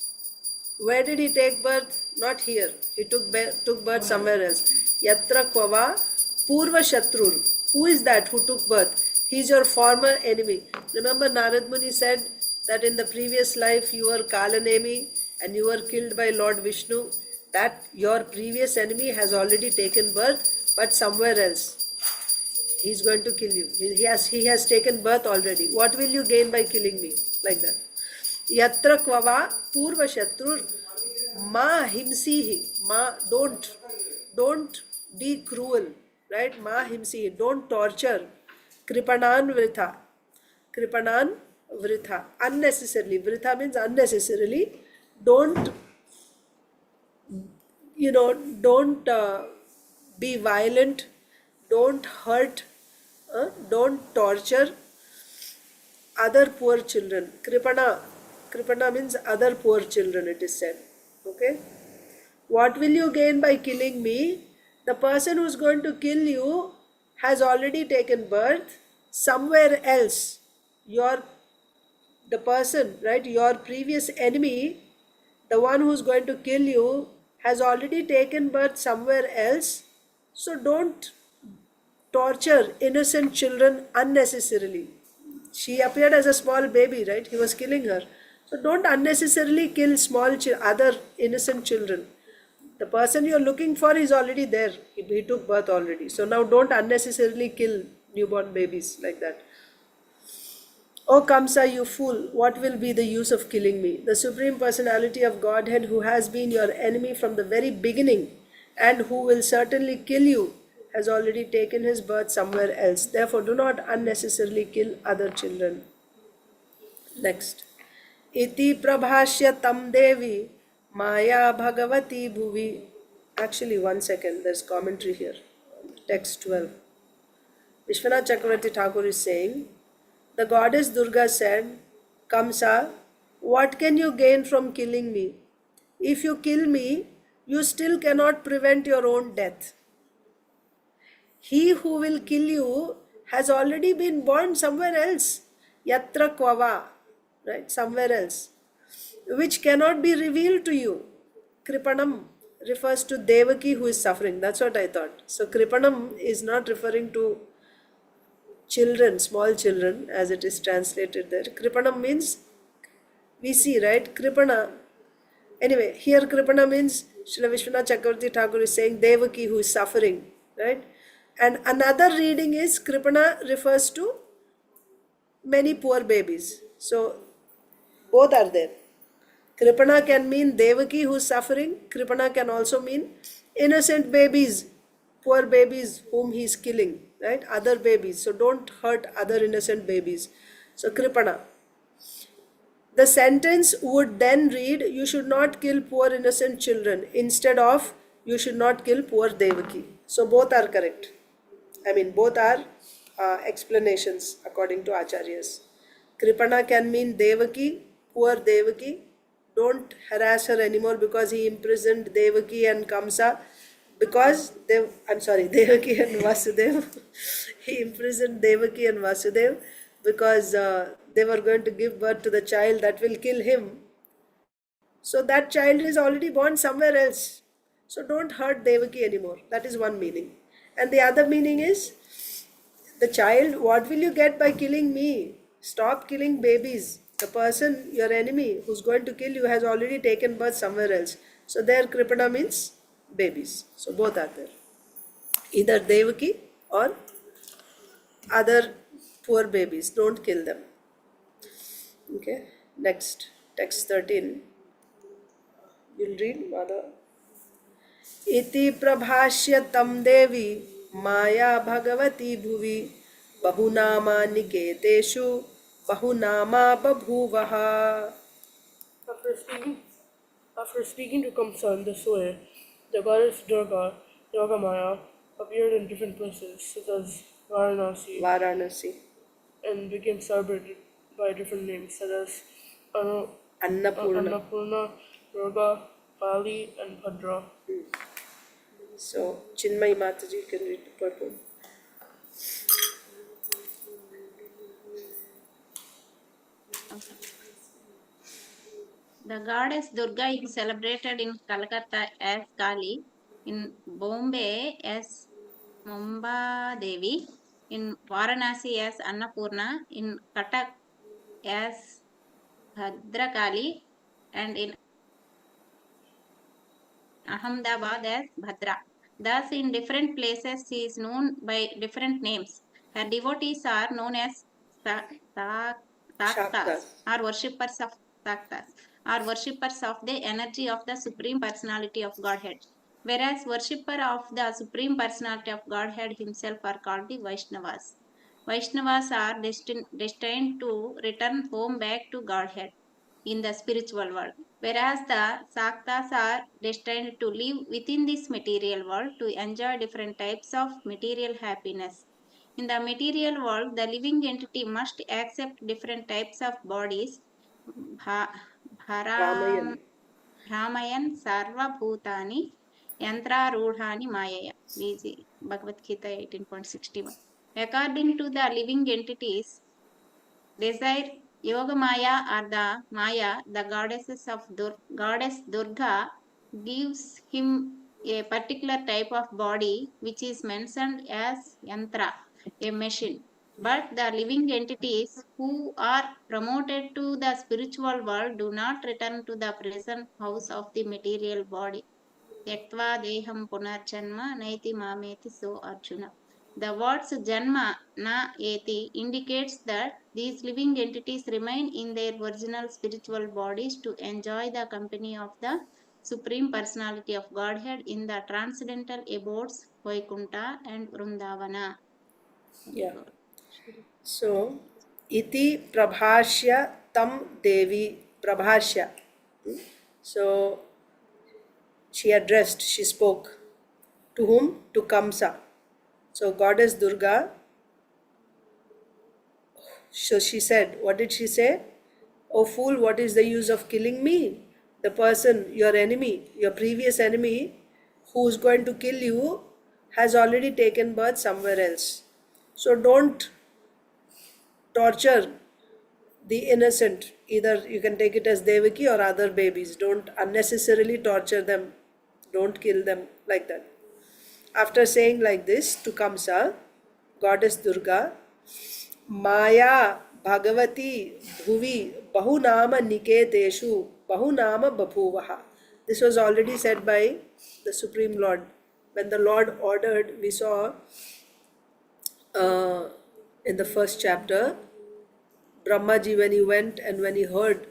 Where did he take birth? Not here. He took birth somewhere else. Yatra kvava purva shatrur. Who is that who took birth? He is your former enemy. Remember Narad Muni said that in the previous life you were Kalanemi and you were killed by Lord Vishnu. That your previous enemy has already taken birth, but somewhere else. He is going to kill you. He has taken birth already. What will you gain by killing me? Like that. Yatra kvava purva shatrur ma himsihi. Ma, don't be cruel, right? Ma himsihi, don't torture. Kripanan vritha, unnecessarily. Vritha means unnecessarily. Don't, don't be violent, don't hurt, don't torture other poor children. Kripana means other poor children, it is said. Okay? What will you gain by killing me? The person who's going to kill you has already taken birth somewhere else. The person, right? Your previous enemy, the one who's going to kill you, has already taken birth somewhere else. So don't torture innocent children unnecessarily. She appeared as a small baby, right? He was killing her. So don't unnecessarily kill other innocent children. The person you're looking for is already there. He took birth already. So now don't unnecessarily kill newborn babies like that. O Kamsa, you fool, what will be the use of killing me? The Supreme Personality of Godhead, who has been your enemy from the very beginning and who will certainly kill you, has already taken his birth somewhere else. Therefore, do not unnecessarily kill other children. Next. Iti prabhashya tam devi maya bhagavati bhuvi. Actually, 1 second, there's commentary here. Text 12. Vishwanath Chakravarti Thakur is saying, the goddess Durga said, Kamsa, what can you gain from killing me? If you kill me, you still cannot prevent your own death. He who will kill you has already been born somewhere else. Yatra kvava, right? Somewhere else. Which cannot be revealed to you. Kripanam refers to Devaki who is suffering. That's what I thought. So Kripanam is not referring to children, small children, as it is translated there. Kripanam means, we see, right? Kripana. Anyway, here Kripana means, Srila Vishwanath Chakravarti Thakur is saying Devaki who is suffering, right? And another reading is Kripana refers to many poor babies. So both are there. Kripana can mean Devaki who is suffering. Kripana can also mean innocent babies, poor babies whom he is killing, right? Other babies. So don't hurt other innocent babies. So Kripana. The sentence would then read, you should not kill poor innocent children, instead of you should not kill poor Devaki. So both are correct. Both are explanations according to Acharyas. Kripana can mean Devaki, poor Devaki. Don't harass her anymore because he imprisoned Devaki and Kamsa. Devaki and Vasudev. He imprisoned Devaki and Vasudev because they were going to give birth to the child that will kill him. So that child is already born somewhere else. So don't hurt Devaki anymore. That is one meaning. And the other meaning is, the child, what will you get by killing me? Stop killing babies. The person, your enemy, who's going to kill you has already taken birth somewhere else. So there Kripana means babies. So both are there. Either Devaki or other poor babies. Don't kill them. Okay. Next. Text 13. You'll read, Madhava. Iti prabhashya tam devi maya bhagavati bhuvi bahunama niketeshu bahunama babhuvaha. After speaking to Kamsa in this way, the goddess Durga Maya, appeared in different places, such as Varanasi, and became celebrated by different names, such as Annapurna. Durga, Kali, and Bhadra. So Chinmay Mataji can read the purport. The goddess Durga is celebrated in Calcutta as Kali, in Bombay as Mumba Devi, in Varanasi as Annapurna, in Cuttack as Bhadrakali, and in Ahmedabad as Bhadra. Thus, in different places, she is known by different names. Her devotees are known as Saktas, Shaktas. or worshippers of Saktas, or worshippers of the energy of the Supreme Personality of Godhead. Whereas worshipper of the Supreme Personality of Godhead himself are called the Vaishnavas. Vaishnavas are destined to return home back to Godhead in the spiritual world, whereas the Saktas are destined to live within this material world to enjoy different types of material happiness. In the material world, the living entity must accept different types of bodies. Bha- Bharam, Ramayan. Bhramayan Sarva Bhutani Yantrarudhani Mayaya. VG Bhagavad Gita 18.61. According to the living entities, desire Yoga Maya or the Maya, the goddesses of goddess Durga, gives him a particular type of body which is mentioned as yantra, a machine. But the living entities who are promoted to the spiritual world do not return to the present house of the material body. Yaktva deham punarjanma naiti mameti so Arjuna. The words janma na eti indicates that these living entities remain in their original spiritual bodies to enjoy the company of the Supreme Personality of Godhead in the transcendental abodes Vaikunta and Vrindavana. Yeah. So, iti prabhashya tam Devi prabhashya. So, she addressed, she spoke. To whom? To Kamsa. So, goddess Durga, so she said, what did she say? Oh fool, what is the use of killing me? The person, your enemy, your previous enemy, who is going to kill you, has already taken birth somewhere else. So don't torture the innocent. Either you can take it as Devaki or other babies. Don't unnecessarily torture them. Don't kill them like that. After saying like this to Kamsa, goddess Durga, Maya Bhagavati Bhuvi Bahunama Niketeshu Bahunama Baphuvaha. This was already said by the Supreme Lord. When the Lord ordered, we saw uh, in the first chapter, Brahmaji, when he went and when he heard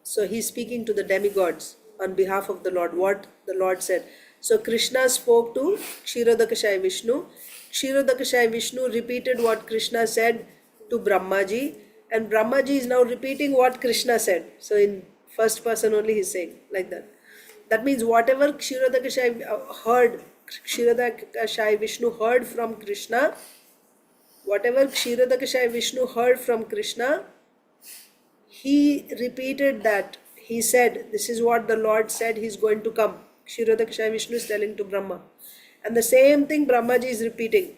so he's speaking to the demigods on behalf of the Lord, what the Lord said. So Krishna spoke to Kshirodakashai Vishnu. Kshirodakashai Vishnu repeated what Krishna said to Brahmaji, and Brahmaji is now repeating what Krishna said. So in first person only he's saying like that. That means whatever Kshirodakashai Vishnu heard from Krishna, whatever Kshirodakashai Vishnu heard from Krishna, he repeated that. He said, this is what the Lord said, he's going to come. Kshirodakashai Vishnu is telling to Brahma. And the same thing Brahmaji is repeating.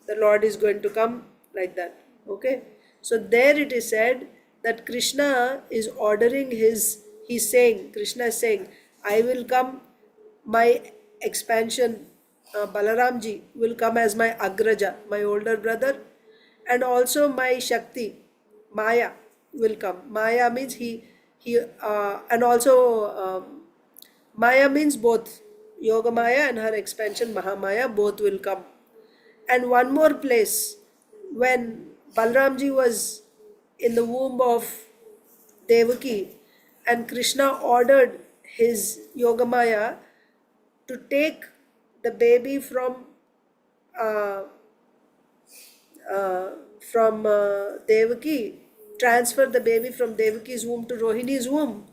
The Lord is going to come, like that. Okay? So there it is said that Krishna is ordering he's saying, Krishna is saying, I will come, my expansion, Balaramji will come as my Agraja, my older brother, and also my Shakti, Maya will come. Maya means and also Maya means both. Yoga Maya and her expansion Mahamaya both will come. And one more place, when Balramji was in the womb of Devaki and Krishna ordered his Yogamaya to take the baby uh, Devaki, transfer the baby from Devaki's womb to Rohini's womb.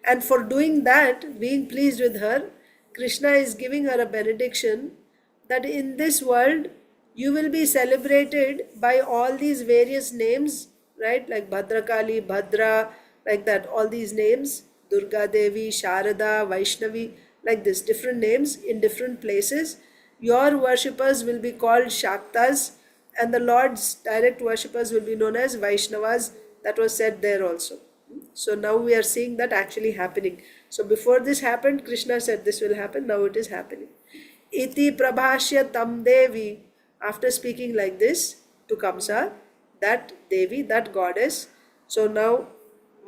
And for doing that, being pleased with her, Krishna is giving her a benediction that in this world you will be celebrated by all these various names, right? Like Bhadrakali, Bhadra, like that, all these names, Durga Devi, Sharada, Vaishnavi, like this, different names in different places. Your worshippers will be called Shaktas, and the Lord's direct worshippers will be known as Vaishnavas. That was said there also. So now we are seeing that actually happening. So before this happened, Krishna said this will happen, now it is happening. Iti prabhashya tam Devi, after speaking like this to Kamsa, that Devi, that goddess. So now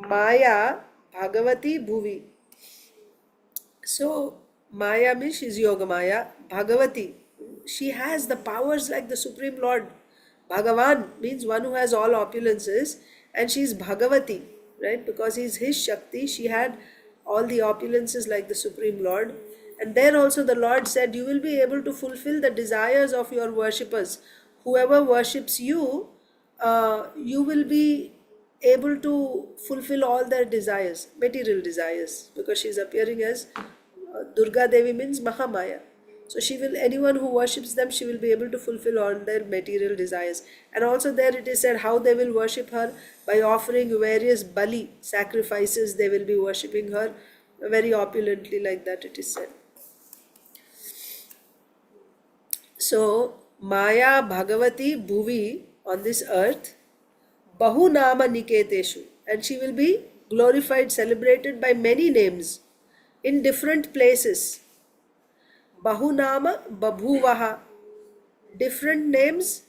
Maya Bhagavati Bhuvi. So Maya means she's Yoga Maya. Bhagavati, she has the powers like the Supreme Lord. Bhagavan means one who has all opulences, and she's Bhagavati, right? Because he's his Shakti, she had all the opulences like the Supreme Lord. And there also the Lord said, you will be able to fulfill the desires of your worshippers. Whoever worships you, you will be able to fulfill all their desires, material desires, because she's appearing as Durga Devi means Mahamaya. So she will, anyone who worships them, she will be able to fulfill all their material desires. And also there it is said how they will worship her, by offering various bali sacrifices. They will be worshipping her very opulently, like that it is said. So Maya Bhagavati Bhuvi, on this earth, Bahu Nama Niketeshu, and she will be glorified, celebrated by many names in different places. Bahunama Babhuvaha, different names.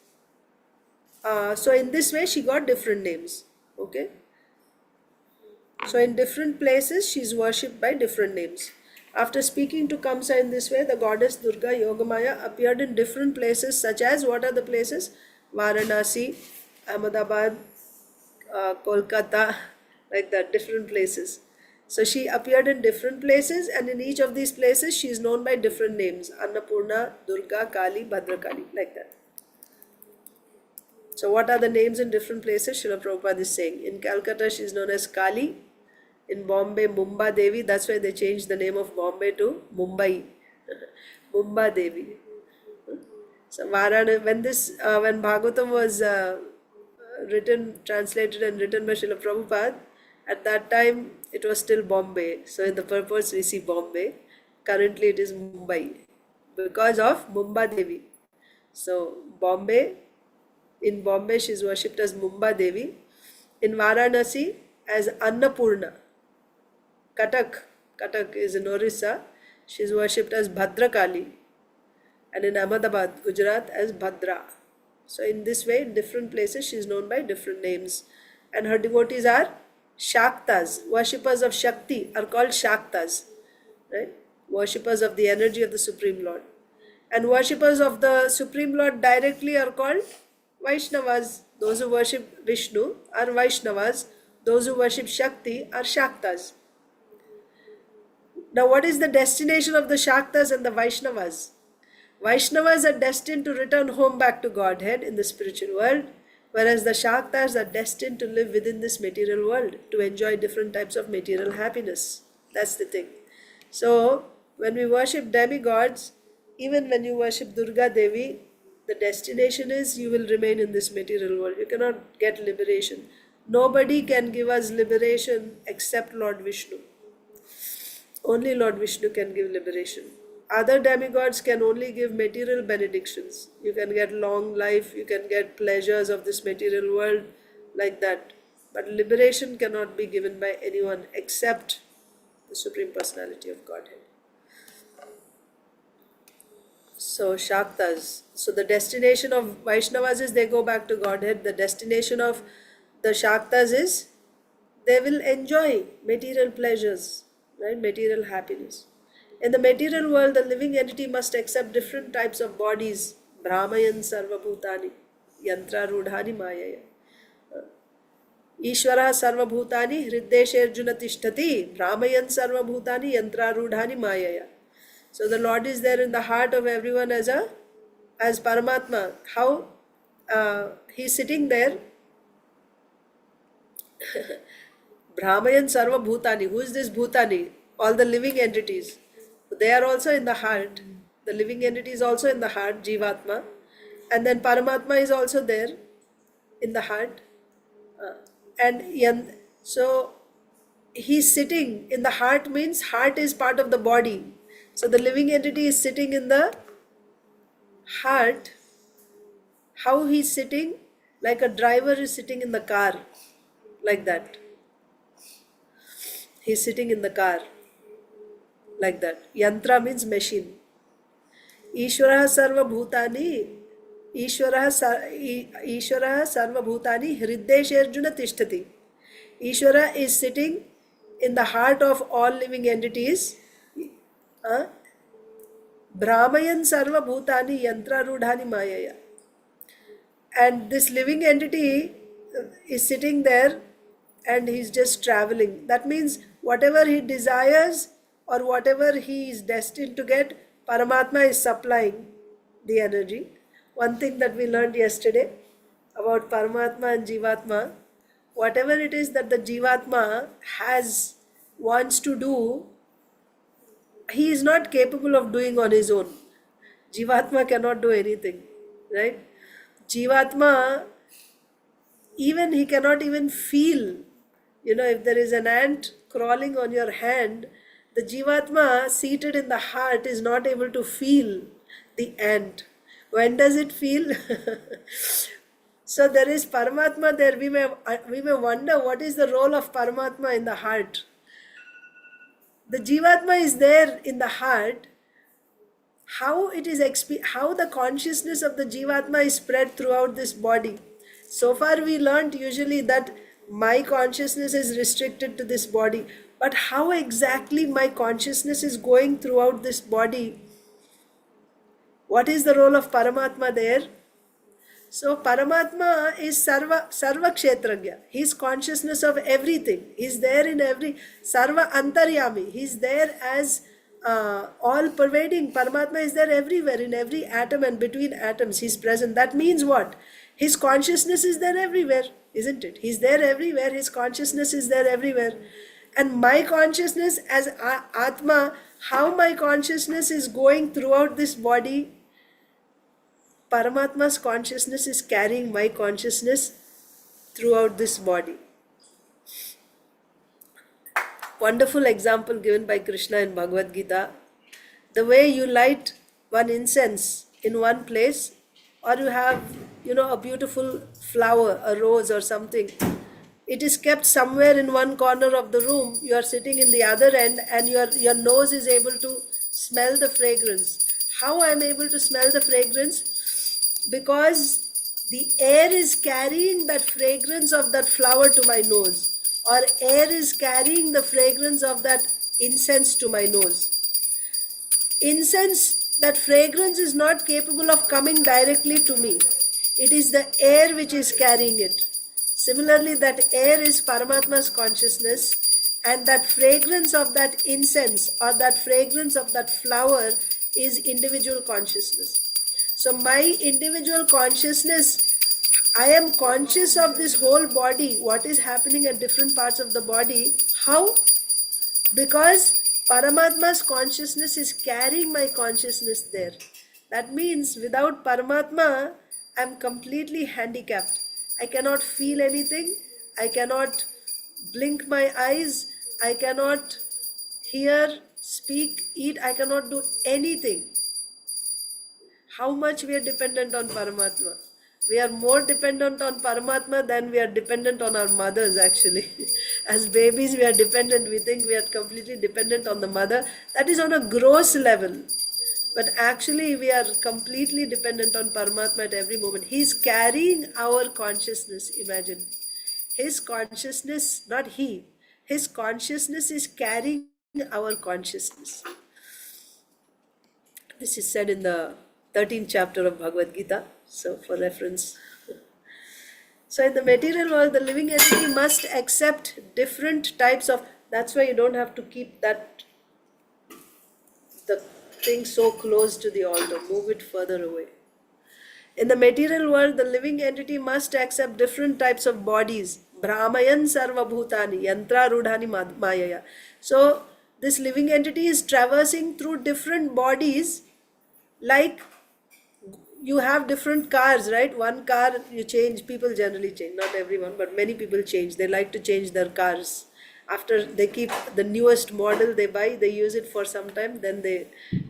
So in this way she got different names. Okay. So in different places she is worshipped by different names. After speaking to Kamsa in this way, the goddess Durga Yogamaya appeared in different places, such as, what are the places? Varanasi, Ahmedabad, Kolkata, like that, different places. So she appeared in different places, and in each of these places she is known by different names: Annapurna, Durga, Kali, Bhadrakali, like that. So what are the names in different places? Srila Prabhupada is saying, in Calcutta she is known as Kali, in Bombay Mumba Devi, that's why they changed the name of Bombay to Mumbai, Mumba Devi. So Varanasi, when Bhagavatam was written, translated and written by Srila Prabhupada, at that time it was still Bombay. So in the purpose we see Bombay. Currently it is Mumbai because of Mumba Devi. So Bombay, in Bombay she is worshipped as Mumba Devi. In Varanasi as Annapurna. Katak is in Orissa. She is worshipped as Bhadrakali. And in Ahmedabad, Gujarat as Bhadra. So in this way, in different places, she is known by different names. And her devotees are Shaktas. Worshippers of Shakti are called Shaktas. Right? Worshippers of the energy of the Supreme Lord. And worshippers of the Supreme Lord directly are called Vaishnavas. Those who worship Vishnu are Vaishnavas. Those who worship Shakti are Shaktas. Now what is the destination of the Shaktas and the Vaishnavas? Vaishnavas are destined to return home back to Godhead in the spiritual world, whereas the Shaktas are destined to live within this material world, to enjoy different types of material happiness. That's the thing. So, when we worship demigods, even when you worship Durga Devi, the destination is you will remain in this material world. You cannot get liberation. Nobody can give us liberation except Lord Vishnu. Only Lord Vishnu can give liberation. Other demigods can only give material benedictions. You can get long life, you can get pleasures of this material world, like that. But liberation cannot be given by anyone except the Supreme Personality of Godhead. So Shaktas. So the destination of Vaishnavas is they go back to Godhead. The destination of the Shaktas is they will enjoy material pleasures, right? Material happiness. In the material world, the living entity must accept different types of bodies. Brahmayan sarvabhutani, yantra rudhani mayaya. Ishvara sarvabhutani hriddeshe arjuna tishtati, Brahmayan sarvabhutani yantra rudhani mayaya. So the Lord is there in the heart of everyone as Paramatma. How he is sitting there. Brahmayan sarva bhutani. Who is this bhutani? All the living entities. They are also in the heart. The living entity is also in the heart, Jivatma. And then Paramatma is also there in the heart. So he's sitting in the heart means heart is part of the body. So the living entity is sitting in the heart. How he's sitting? Like a driver is sitting in the car. Like that. He's sitting in the car, like that. Yantra means machine. Ishwarah sarva bhutani, Ishwarah sarva bhutani hriddesharjuna tishtati. Ishvara is sitting in the heart of all living entities. Brahmayan sarva bhutani yantra rudhani mayaya. And this living entity is sitting there and he's just traveling. That means whatever he desires or whatever he is destined to get, Paramatma is supplying the energy. One thing that we learned yesterday about Paramatma and Jivatma, whatever it is that the Jivatma wants to do, he is not capable of doing on his own. Jivatma cannot do anything, right? Jivatma, even he cannot even feel. If there is an ant crawling on your hand, the Jivatma seated in the heart is not able to feel the ant. When does it feel? So there is Paramatma there. We may wonder what is the role of Paramatma in the heart. The Jivatma is there in the heart. How the consciousness of the Jivatma is spread throughout this body. So far we learned usually that my consciousness is restricted to this body. But how exactly my consciousness is going throughout this body? What is the role of Paramatma there? So Paramatma is Sarva Kshetragya. He is consciousness of everything. He is there in every Sarva Antaryami. He is there as all pervading. Paramatma is there everywhere, in every atom and between atoms. He is present. That means what? His consciousness is there everywhere, isn't it? He is there everywhere. His consciousness is there everywhere. And my consciousness as Atma, how my consciousness is going throughout this body, Paramatma's consciousness is carrying my consciousness throughout this body. Wonderful example given by Krishna in Bhagavad Gita. The way you light one incense in one place, or you have, a beautiful flower, a rose or something. It is kept somewhere in one corner of the room. You are sitting in the other end and your nose is able to smell the fragrance. How I am able to smell the fragrance? Because the air is carrying that fragrance of that flower to my nose, or air is carrying the fragrance of that incense to my nose. Incense, that fragrance is not capable of coming directly to me. It is the air which is carrying it. Similarly, that air is Paramatma's consciousness, and that fragrance of that incense or that fragrance of that flower is individual consciousness. So my individual consciousness, I am conscious of this whole body, what is happening at different parts of the body. How? Because Paramatma's consciousness is carrying my consciousness there. That means without Paramatma, I am completely handicapped. I cannot feel anything. I cannot blink my eyes. I cannot hear, speak, eat. I cannot do anything. How much we are dependent on Paramatma? We are more dependent on Paramatma than we are dependent on our mothers, actually. As babies, we are dependent. We think we are completely dependent on the mother. That is on a gross level. But actually, we are completely dependent on Paramatma at every moment. He is carrying our consciousness, imagine. His consciousness, not he, his consciousness is carrying our consciousness. This is said in the 13th chapter of Bhagavad Gita, so for reference. So in the material world, the living entity must accept different types of, that's why you don't have to keep the thing so close to the altar, move it further away. In the material world, the living entity must accept different types of bodies. Brahmayan sarva bhutani, yantra rudhani mayaya. So this living entity is traversing through different bodies, like you have different cars, right? One car you change, people generally change, not everyone, but many people change. They like to change their cars. After they keep the newest model they buy, they use it for some time, then they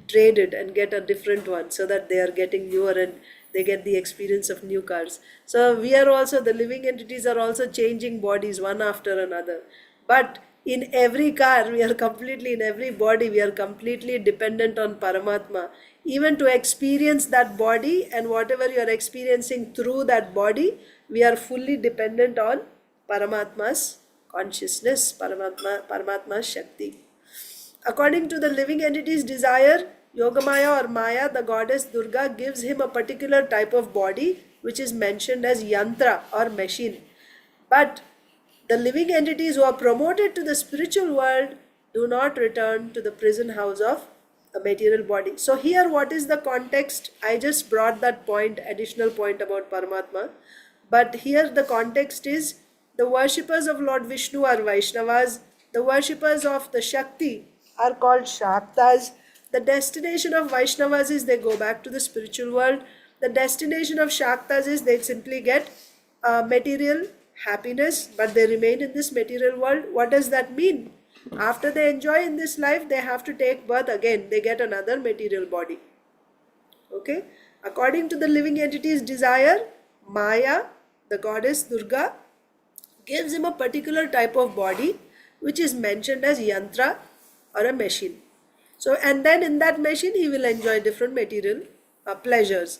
trade it and get a different one so that they are getting newer and they get the experience of new cars. So we are also, the living entities are also changing bodies one after another. But In every car, we are completely, in every body, we are completely dependent on Paramatma. Even to experience that body and whatever you are experiencing through that body, we are fully dependent on Paramatma's consciousness, Paramatma's Shakti. According to the living entity's desire, Yogamaya or Maya, the goddess Durga, gives him a particular type of body which is mentioned as yantra or machine. But the living entities who are promoted to the spiritual world do not return to the prison house of a material body. So, here, what is the context? I just brought that point, additional point about Paramatma. But here, the context is the worshippers of Lord Vishnu are Vaishnavas, the worshippers of the Shakti are called Shaktas. The destination of Vaishnavas is they go back to the spiritual world. The destination of Shaktas is they simply get material happiness, but they remain in this material world. What does that mean? After they enjoy in this life, they have to take birth again. They get another material body. Okay? According to the living entity's desire, Maya, the goddess Durga, gives him a particular type of body which is mentioned as yantra or a machine. So, and then in that machine, he will enjoy different material pleasures.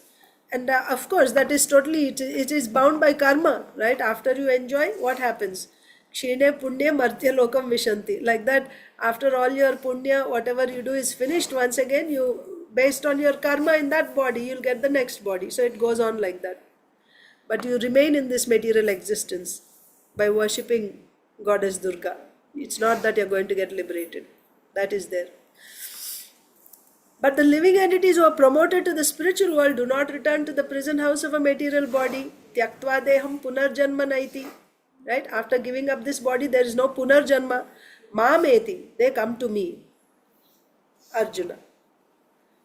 And of course, that is totally, it is bound by karma, right? After you enjoy, what happens? Kshine punya martya lokam vishanti. Like that, after all your punya, whatever you do is finished, once again, you, based on your karma in that body, you'll get the next body. So it goes on like that. But you remain in this material existence by worshipping Goddess Durga. It's not that you're going to get liberated. That is there. But the living entities who are promoted to the spiritual world do not return to the prison house of a material body. Tyaktva deham punarjanma naiti. Right? After giving up this body, there is no punarjanma. Mameti. They come to me. Arjuna.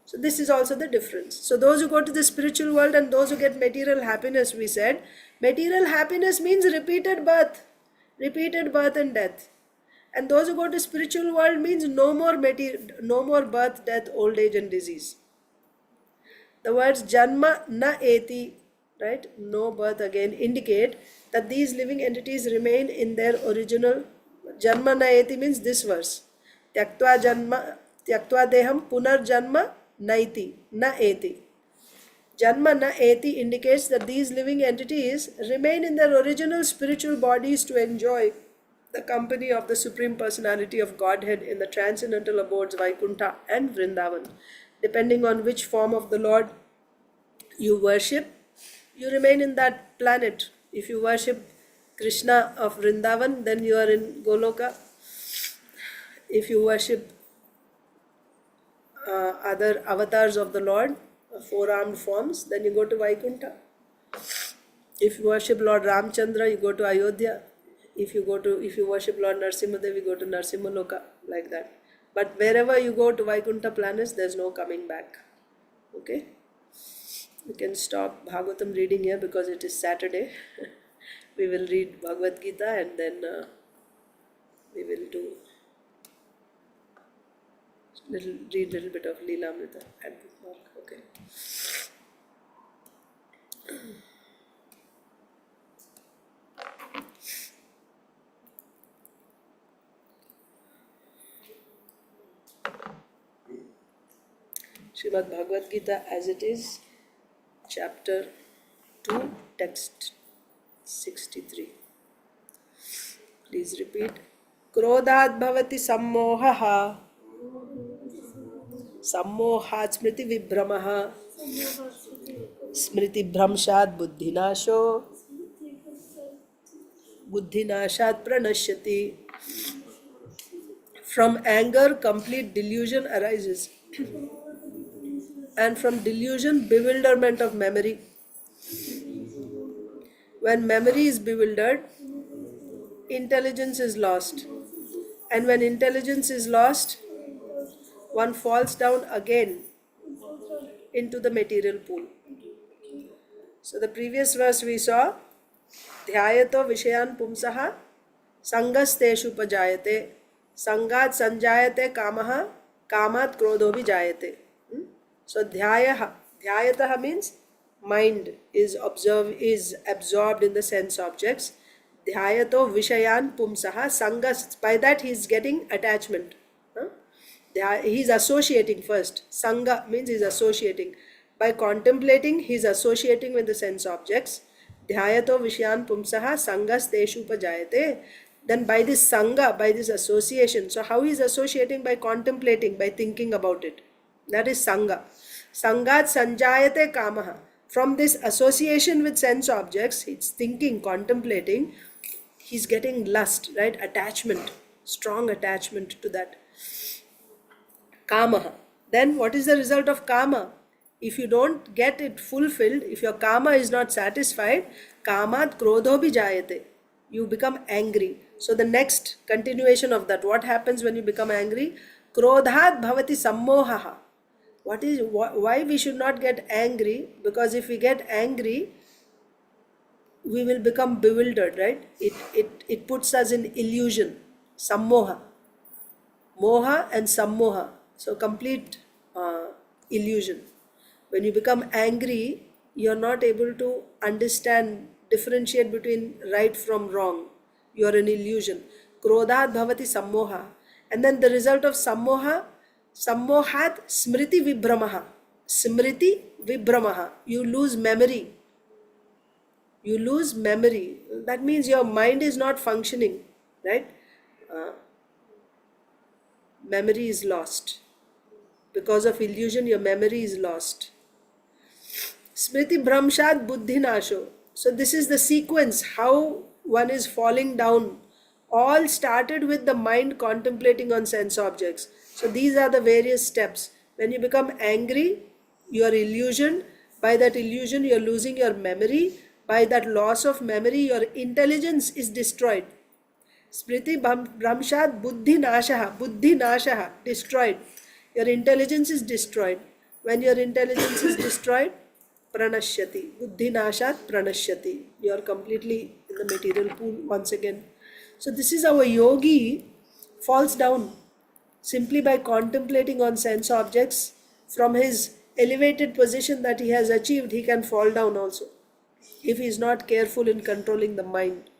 So this is also the difference. So those who go to the spiritual world and those who get material happiness, we said, material happiness means repeated birth and death. And those who go to spiritual world means no more birth, death, old age and disease. The words janma na eti, right, no birth again, indicate that these living entities remain in their original. Janma na eti means this verse. Tyaktva deham punar janma naiti, na eti. Janma na eti indicates that these living entities remain in their original spiritual bodies to enjoy the company of the Supreme Personality of Godhead in the transcendental abodes Vaikuntha and Vrindavan. Depending on which form of the Lord you worship, you remain in that planet. If you worship Krishna of Vrindavan, then you are in Goloka. If you worship other avatars of the Lord, four-armed forms, then you go to Vaikuntha. If you worship Lord Ramchandra, you go to Ayodhya. If you worship Lord Narsimhadev, you go to Narsimhaloka, like that. But wherever you go to Vaikuntha planets, there's no coming back. Okay? We can stop Bhagavatam reading here because it is Saturday. We will read Bhagavad Gita and then we will read little bit of Leelamrita and bookmark. Okay. Srimad Bhagavad Gita as it is, chapter 2, text 63. Please repeat. Krodhat bhavati sammohaha, sammohat smriti vibhramaha, smriti bhramshat buddhinasho, buddhinashat pranashyati. From anger, complete delusion arises. And from delusion, bewilderment of memory. When memory is bewildered, intelligence is lost. And when intelligence is lost, one falls down again into the material pool. So the previous verse we saw, Dhyayato Vishayan Pumsaha Sangasteshu Pajayate Sangat Sanjayate Kamaha Kamat Krodho Vijayate. So dhyayataha means mind is absorbed in the sense objects. Dhyayato Vishayan Pumsaha Sangha. By that he is getting attachment. He is associating first. Sangha means he is associating. By contemplating, he is associating with the sense objects. Dhyayato Vishayan Pumsaha Sangas Teshu Upajayate. Then by this Sangha, by this association. So how he is associating? By contemplating, by thinking about it. That is Sangha. Sangat Sanjayate Kamaha. From this association with sense objects, it's thinking, contemplating, he's getting lust, right? Attachment, strong attachment to that. Kamaha. Then what is the result of kama? If you don't get it fulfilled, if your kama is not satisfied, kamat krodho bijayate. You become angry. So the next continuation of that, what happens when you become angry? Krodhat bhavati sammohaha. Why we should not get angry? Because if we get angry, we will become bewildered, right? It puts us in illusion. Sammoha. Moha and sammoha. So complete illusion. When you become angry, you're not able to understand, differentiate between right from wrong. You're an illusion. Krodhat bhavati sammoha. And then the result of sammoha, sammohat smriti vibhramaha. Smriti vibhramaha. You lose memory. You lose memory. That means your mind is not functioning, right? Memory is lost. Because of illusion, your memory is lost. Smriti Brahmshad Buddhi Nasho. So this is the sequence, how one is falling down. All started with the mind contemplating on sense objects. So these are the various steps. When you become angry, you are illusioned. By that illusion, you are losing your memory. By that loss of memory, your intelligence is destroyed. Smriti Brahmshad Buddhi Nashaha, destroyed. Your intelligence is destroyed. When your intelligence is destroyed, pranashyati. Buddhi Nashat pranashyati. You are completely in the material pool once again. So this is how a yogi falls down simply by contemplating on sense objects. From his elevated position that he has achieved, he can fall down also if he is not careful in controlling the mind.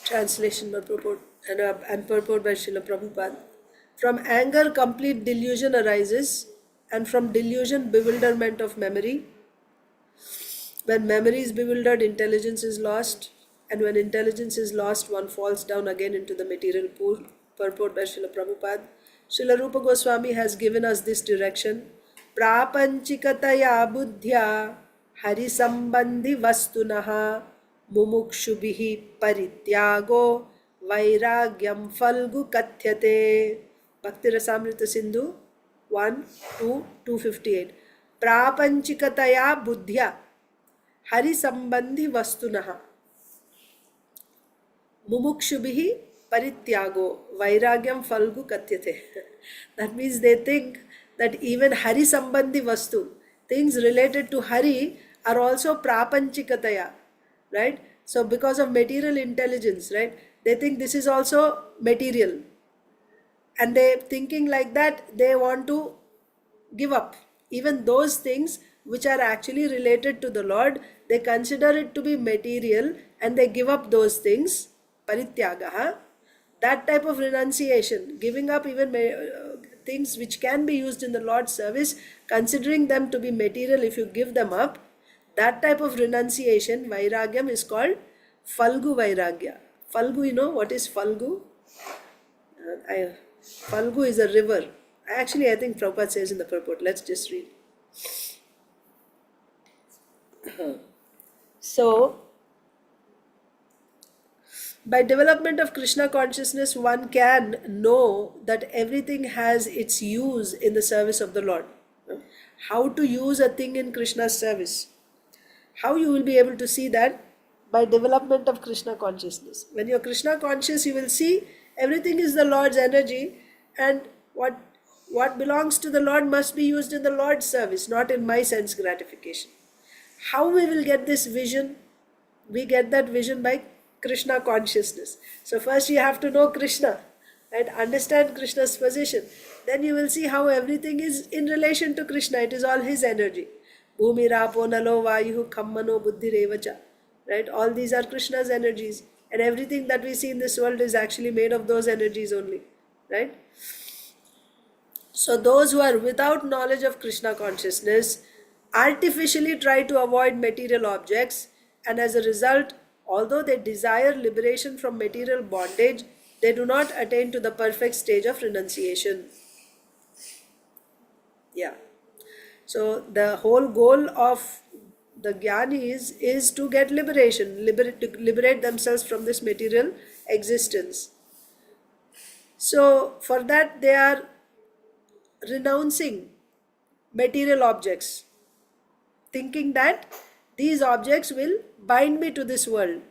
Translation by purport and purport by Srila Prabhupada. From anger, complete delusion arises, and from delusion, bewilderment of memory. When memory is bewildered, intelligence is lost, and when intelligence is lost, one falls down again into the material pool. Purport by Srila Prabhupada. Srila Rupa Goswami has given us this direction. Prapanchikataya buddhya harisambandhi vastunaha mumukshubhihi parityago vairagyam falgu kathyate. Bhakti Rasamrita Sindhu 1, 2, 258. Prapanchikataya buddhya harisambandhi vastunaha mumukshubhihi parityago vairagyam falgu kathyate. That means they think that even Hari Sambandhi Vastu, things related to Hari, are also prapanchikataya, right? So because of material intelligence, right, they think this is also material. And they thinking like that, they want to give up. Even those things which are actually related to the Lord, they consider it to be material and they give up those things. Parityagaha. That type of renunciation, giving up even things which can be used in the Lord's service, considering them to be material, if you give them up, that type of renunciation, vairagyam, is called Falgu Vairagya. Falgu, you know what is Falgu? Falgu is a river. Actually, I think Prabhupada says in the purport. Let's just read. So, by development of Krishna consciousness, one can know that everything has its use in the service of the Lord. How to use a thing in Krishna's service. How you will be able to see that? By development of Krishna consciousness. When you're Krishna conscious, you will see everything is the Lord's energy, and what belongs to the Lord must be used in the Lord's service, not in my sense gratification. How we will get this vision? We get that vision by Krishna consciousness. So first you have to know Krishna and understand Krishna's position. Then you will see how everything is in relation to Krishna. It is all his energy. Bhumi rapo nalo vayuhu khammano buddhi revacha. right? All these are Krishna's energies, and everything that we see in this world is actually made of those energies only, right? So those who are without knowledge of Krishna consciousness artificially try to avoid material objects, and as a result, although they desire liberation from material bondage, they do not attain to the perfect stage of renunciation. Yeah. So the whole goal of the jnanis is to get liberation, to liberate themselves from this material existence. So for that they are renouncing material objects, thinking that these objects will bind me to this world.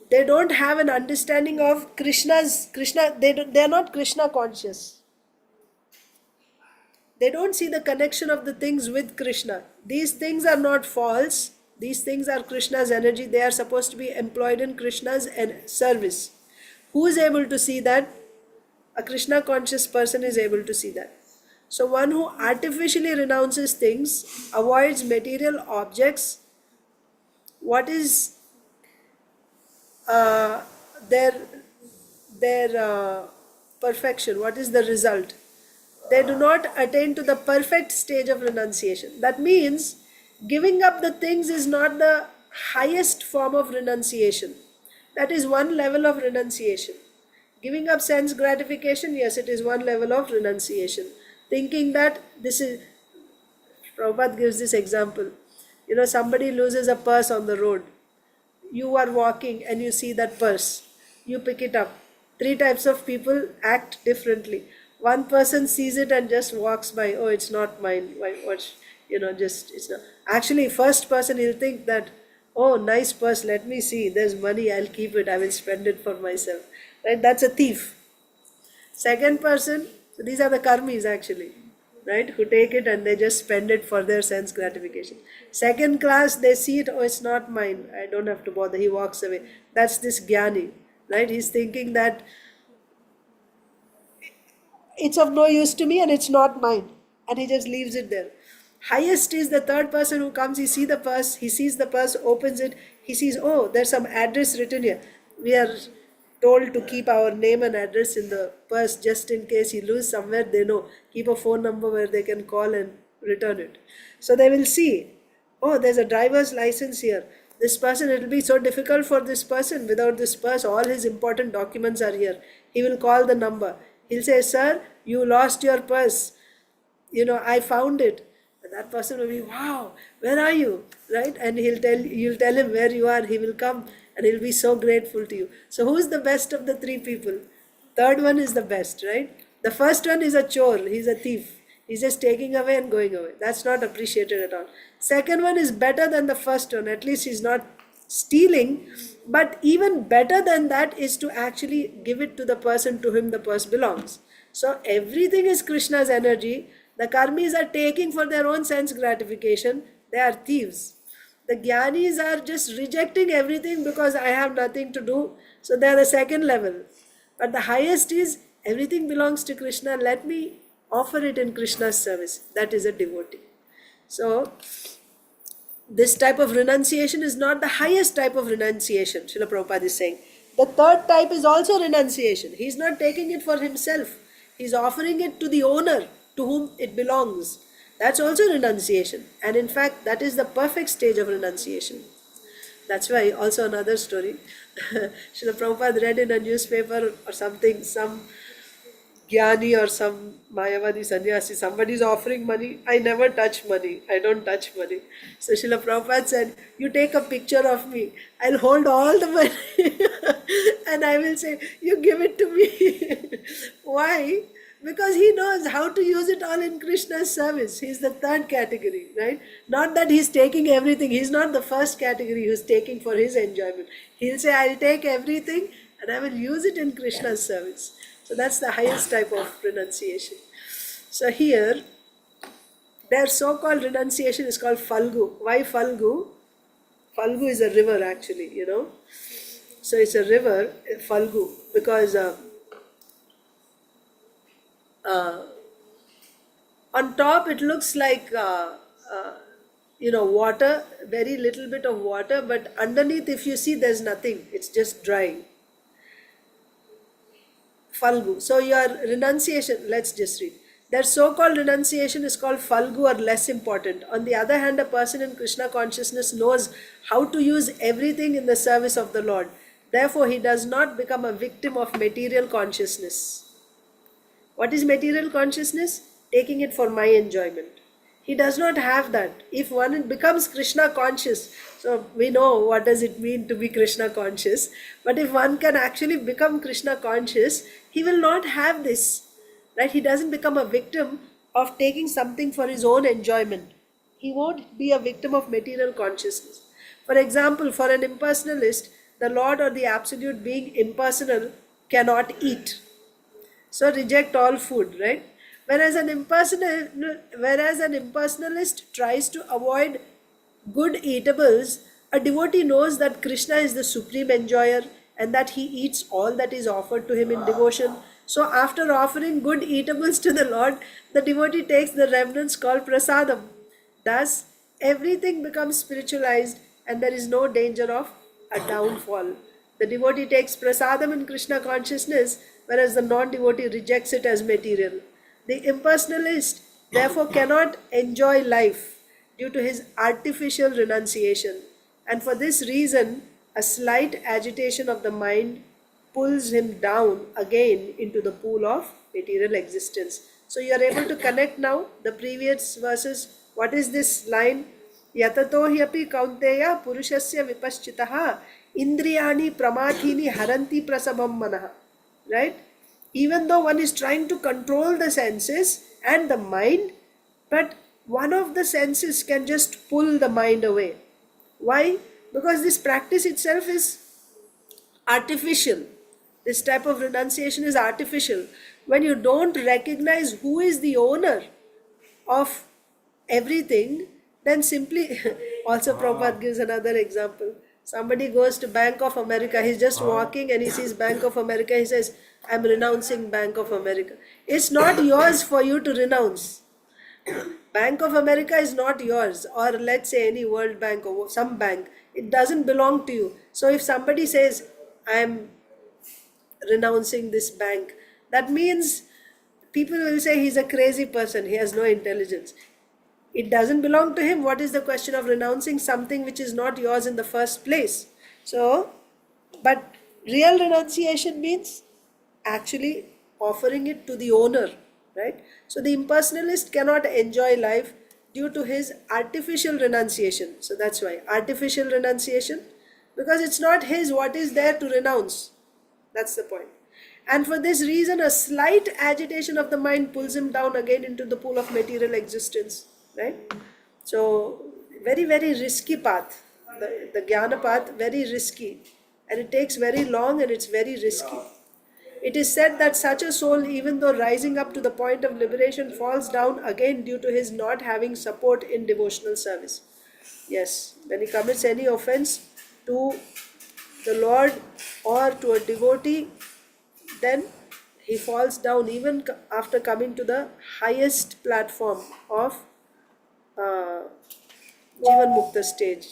They don't have an understanding of Krishna. They are not Krishna conscious. They don't see the connection of the things with Krishna. These things are not false. These things are Krishna's energy. They are supposed to be employed in Krishna's service. Who is able to see that? A Krishna conscious person is able to see that. So one who artificially renounces things, avoids material objects, what is uh, their perfection? What is the result? They do not attain to the perfect stage of renunciation. That means giving up the things is not the highest form of renunciation. That is one level of renunciation. Giving up sense gratification, yes, it is one level of renunciation. Thinking that this is, Prabhupada gives this example. Somebody loses a purse on the road. You are walking and you see that purse. You pick it up. Three types of people act differently. One person sees it and just walks by. Oh, it's not mine. Why? What? It's not. Actually, first person he'll think that, oh, nice purse. Let me see. There's money. I'll keep it. I will spend it for myself. Right? That's a thief. Second person. So these are the karmis actually, right? Who take it and they just spend it for their sense gratification. Second class, they see it, oh, it's not mine. I don't have to bother. He walks away. That's this jnani, right? He's thinking that it's of no use to me and it's not mine, and he just leaves it there. Highest is the third person who comes. He sees the purse, opens it. He sees, oh, there's some address written here. We are told to keep our name and address in the purse just in case he loses somewhere. They know, keep a phone number where they can call and return it. So they will see, oh, there's a driver's license here. This person, it will be so difficult for this person without this purse. All his important documents are here. He will call the number. He'll say, sir, you lost your purse. I found it. And that person will be, wow, where are you? Right? And you'll tell him where you are. He will come and he'll be so grateful to you. So who's the best of the three people? Third one is the best, right? The first one is a chore. He's a thief. He's just taking away and going away. That's not appreciated at all. Second one is better than the first one. At least he's not stealing. But even better than that is to actually give it to the person to whom the purse belongs. So everything is Krishna's energy. The karmis are taking for their own sense gratification. They are thieves. The jnanis are just rejecting everything because I have nothing to do. So they are the second level. But the highest is everything belongs to Krishna. Let me offer it in Krishna's service. That is a devotee. So this type of renunciation is not the highest type of renunciation, Srila Prabhupada is saying. The third type is also renunciation. He is not taking it for himself. He is offering it to the owner to whom it belongs. That's also renunciation. And in fact, that is the perfect stage of renunciation. That's why, also another story, Srila Prabhupada read in a newspaper or something, some Jnani or some Mayavadi sannyasi, somebody is offering money. I never touch money. I don't touch money. So Srila Prabhupada said, you take a picture of me. I'll hold all the money and I will say, you give it to me. Why? Because he knows how to use it all in Krishna's service. He's the third category, right? Not that he's taking everything. He's not the first category who's taking for his enjoyment. He'll say, I'll take everything and I will use it in Krishna's service. So that's the highest type of renunciation. So here, their so-called renunciation is called Falgu. Why Falgu? Falgu is a river actually, So it's a river, Falgu, because on top it looks like water, very little bit of water, but underneath, if you see, there's nothing. It's just dry. Falgu. So your renunciation, let's just read. Their so-called renunciation is called falgu, or less important. On the other hand, a person in Krishna consciousness knows how to use everything in the service of the Lord. Therefore, he does not become a victim of material consciousness. What is material consciousness? Taking it for my enjoyment. He does not have that. If one becomes Krishna conscious, so we know what does it mean to be Krishna conscious, but if one can actually become Krishna conscious, he will not have this, right? He doesn't become a victim of taking something for his own enjoyment. He won't be a victim of material consciousness. For example, for an impersonalist, the Lord or the absolute being impersonal cannot eat. So reject all food, right? Whereas an impersonalist tries to avoid good eatables, a devotee knows that Krishna is the supreme enjoyer and that he eats all that is offered to him in devotion. So after offering good eatables to the Lord, the devotee takes the remnants called prasadam. Thus, everything becomes spiritualized and there is no danger of a downfall. The devotee takes prasadam in Krishna consciousness, whereas the non-devotee rejects it as material. The impersonalist therefore cannot enjoy life due to his artificial renunciation, and for this reason, a slight agitation of the mind pulls him down again into the pool of material existence. So you are able to connect now the previous verses. What is this line? Yatato hyapi kaunteya purushasya vipaschitaha indriyani pramathini haranti prasabam manaha. Right? Even though one is trying to control the senses and the mind, but one of the senses can just pull the mind away. Why? Because this practice itself is artificial. This type of renunciation is artificial. When you don't recognize who is the owner of everything, then simply, also Prabhupada gives another example. Somebody goes to Bank of America, he's just walking and he sees Bank of America, he says, I'm renouncing Bank of America. It's not yours for you to renounce. Bank of America is not yours, or let's say any World Bank or some bank, it doesn't belong to you. So if somebody says, I'm renouncing this bank, that means people will say he's a crazy person, he has no intelligence. It doesn't belong to him. What is the question of renouncing something which is not yours in the first place? So, but real renunciation means actually offering it to the owner, right? So the impersonalist cannot enjoy life due to his artificial renunciation. So that's why artificial renunciation, because it's not his. What is there to renounce? That's the point. And for this reason, a slight agitation of the mind pulls him down again into the pool of material existence, right? So, very, very risky path. The Jnana path, very risky. And it takes very long and it's very risky. It is said that such a soul, even though rising up to the point of liberation, falls down again due to his not having support in devotional service. Yes, when he commits any offense to the Lord or to a devotee, then he falls down even after coming to the highest platform of Jivan Mukta stage.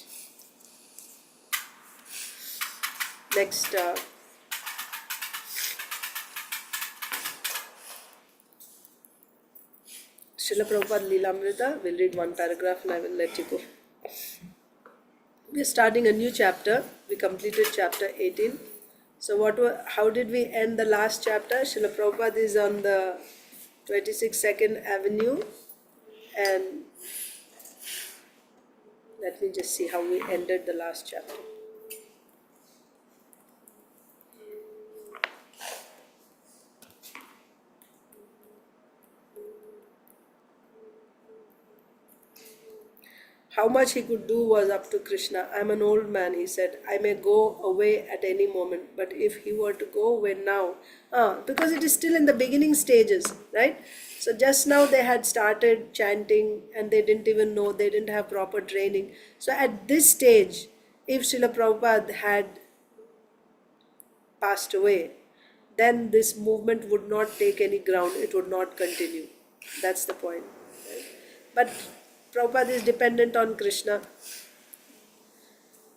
Next, Srila Prabhupada Leelamrita. We'll read one paragraph and I will let you go. We're starting a new chapter. We completed chapter 18. So how did we end the last chapter? Srila Prabhupada is on the 22nd Avenue, and let me just see how we ended the last chapter. How much he could do was up to Krishna. I'm an old man, he said. I may go away at any moment. But if he were to go away now, because it is still in the beginning stages, right? So just now they had started chanting and they didn't even know, they didn't have proper training. So at this stage, if Srila Prabhupada had passed away, then this movement would not take any ground, it would not continue. That's the point. Right? But Prabhupada is dependent on Krishna.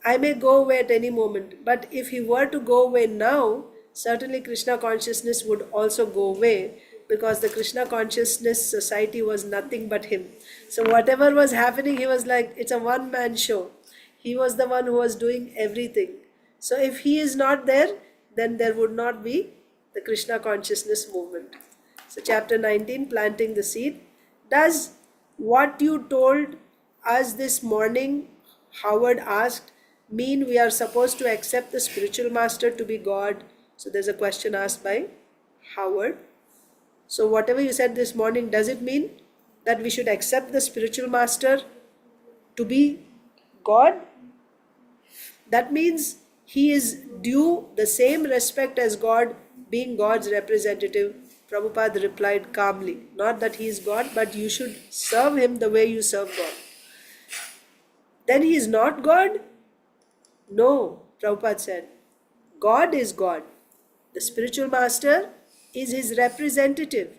I may go away at any moment, but if he were to go away now, certainly Krishna consciousness would also go away, because the Krishna consciousness society was nothing but him. So whatever was happening, he was like, it's a one-man show. He was the one who was doing everything. So if he is not there, then there would not be the Krishna consciousness movement. So chapter 19, planting the seed. Does what you told us this morning, Howard asked, mean we are supposed to accept the spiritual master to be God? So there's a question asked by Howard. So whatever you said this morning, does it mean that we should accept the spiritual master to be God? That means he is due the same respect as God, being God's representative. Prabhupada replied calmly, not that he is God, but you should serve him the way you serve God. Then he is not God? No, Prabhupada said. God is God. The spiritual master is his representative.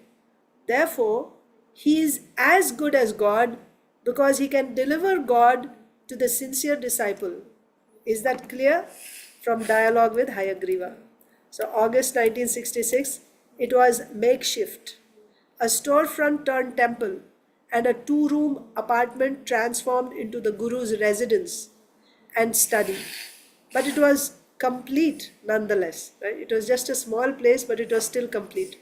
Therefore, he is as good as God because he can deliver God to the sincere disciple. Is that clear? From dialogue with Hayagriva. So, August 1966, it was makeshift. A storefront turned temple and a two-room apartment transformed into the Guru's residence and study. But it was complete nonetheless. Right? It was just a small place, but it was still complete.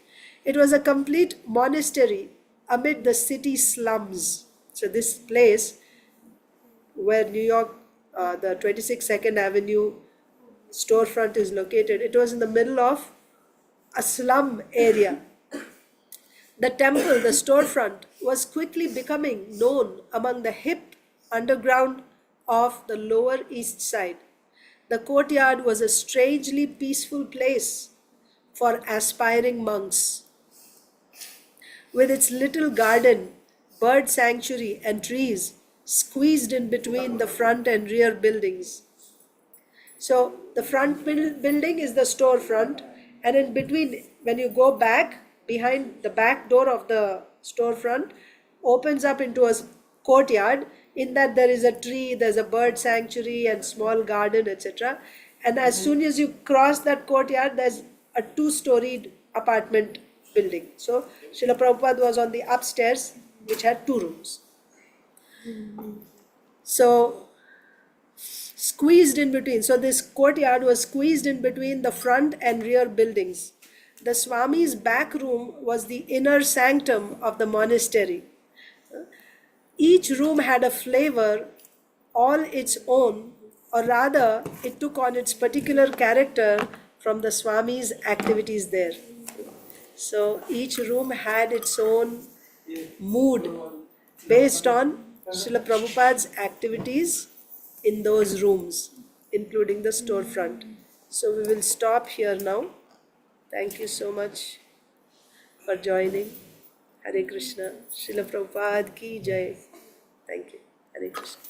It was a complete monastery amid the city slums. So this place where New York, the 26 Second Avenue storefront is located, it was in the middle of a slum area. The temple, the storefront, was quickly becoming known among the hip underground of the Lower East Side. The courtyard was a strangely peaceful place for aspiring monks. With its little garden, bird sanctuary, and trees squeezed in between the front and rear buildings. So the front building is the storefront, and in between, when you go back, behind the back door of the storefront, opens up into a courtyard. In that there is a tree, there's a bird sanctuary and small garden, etc. And as soon as you cross that courtyard, there's a two-storied apartment building. So Srila Prabhupada was on the upstairs, which had two rooms. So squeezed in between. So this courtyard was squeezed in between the front and rear buildings. The Swami's back room was the inner sanctum of the monastery. Each room had a flavor all its own, or rather, it took on its particular character from the Swami's activities there. So each room had its own mood based on Srila Prabhupada's activities in those rooms, including the storefront. So we will stop here now. Thank you so much for joining. Hare Krishna. Srila Prabhupada ki jai. Thank you. Hare Krishna.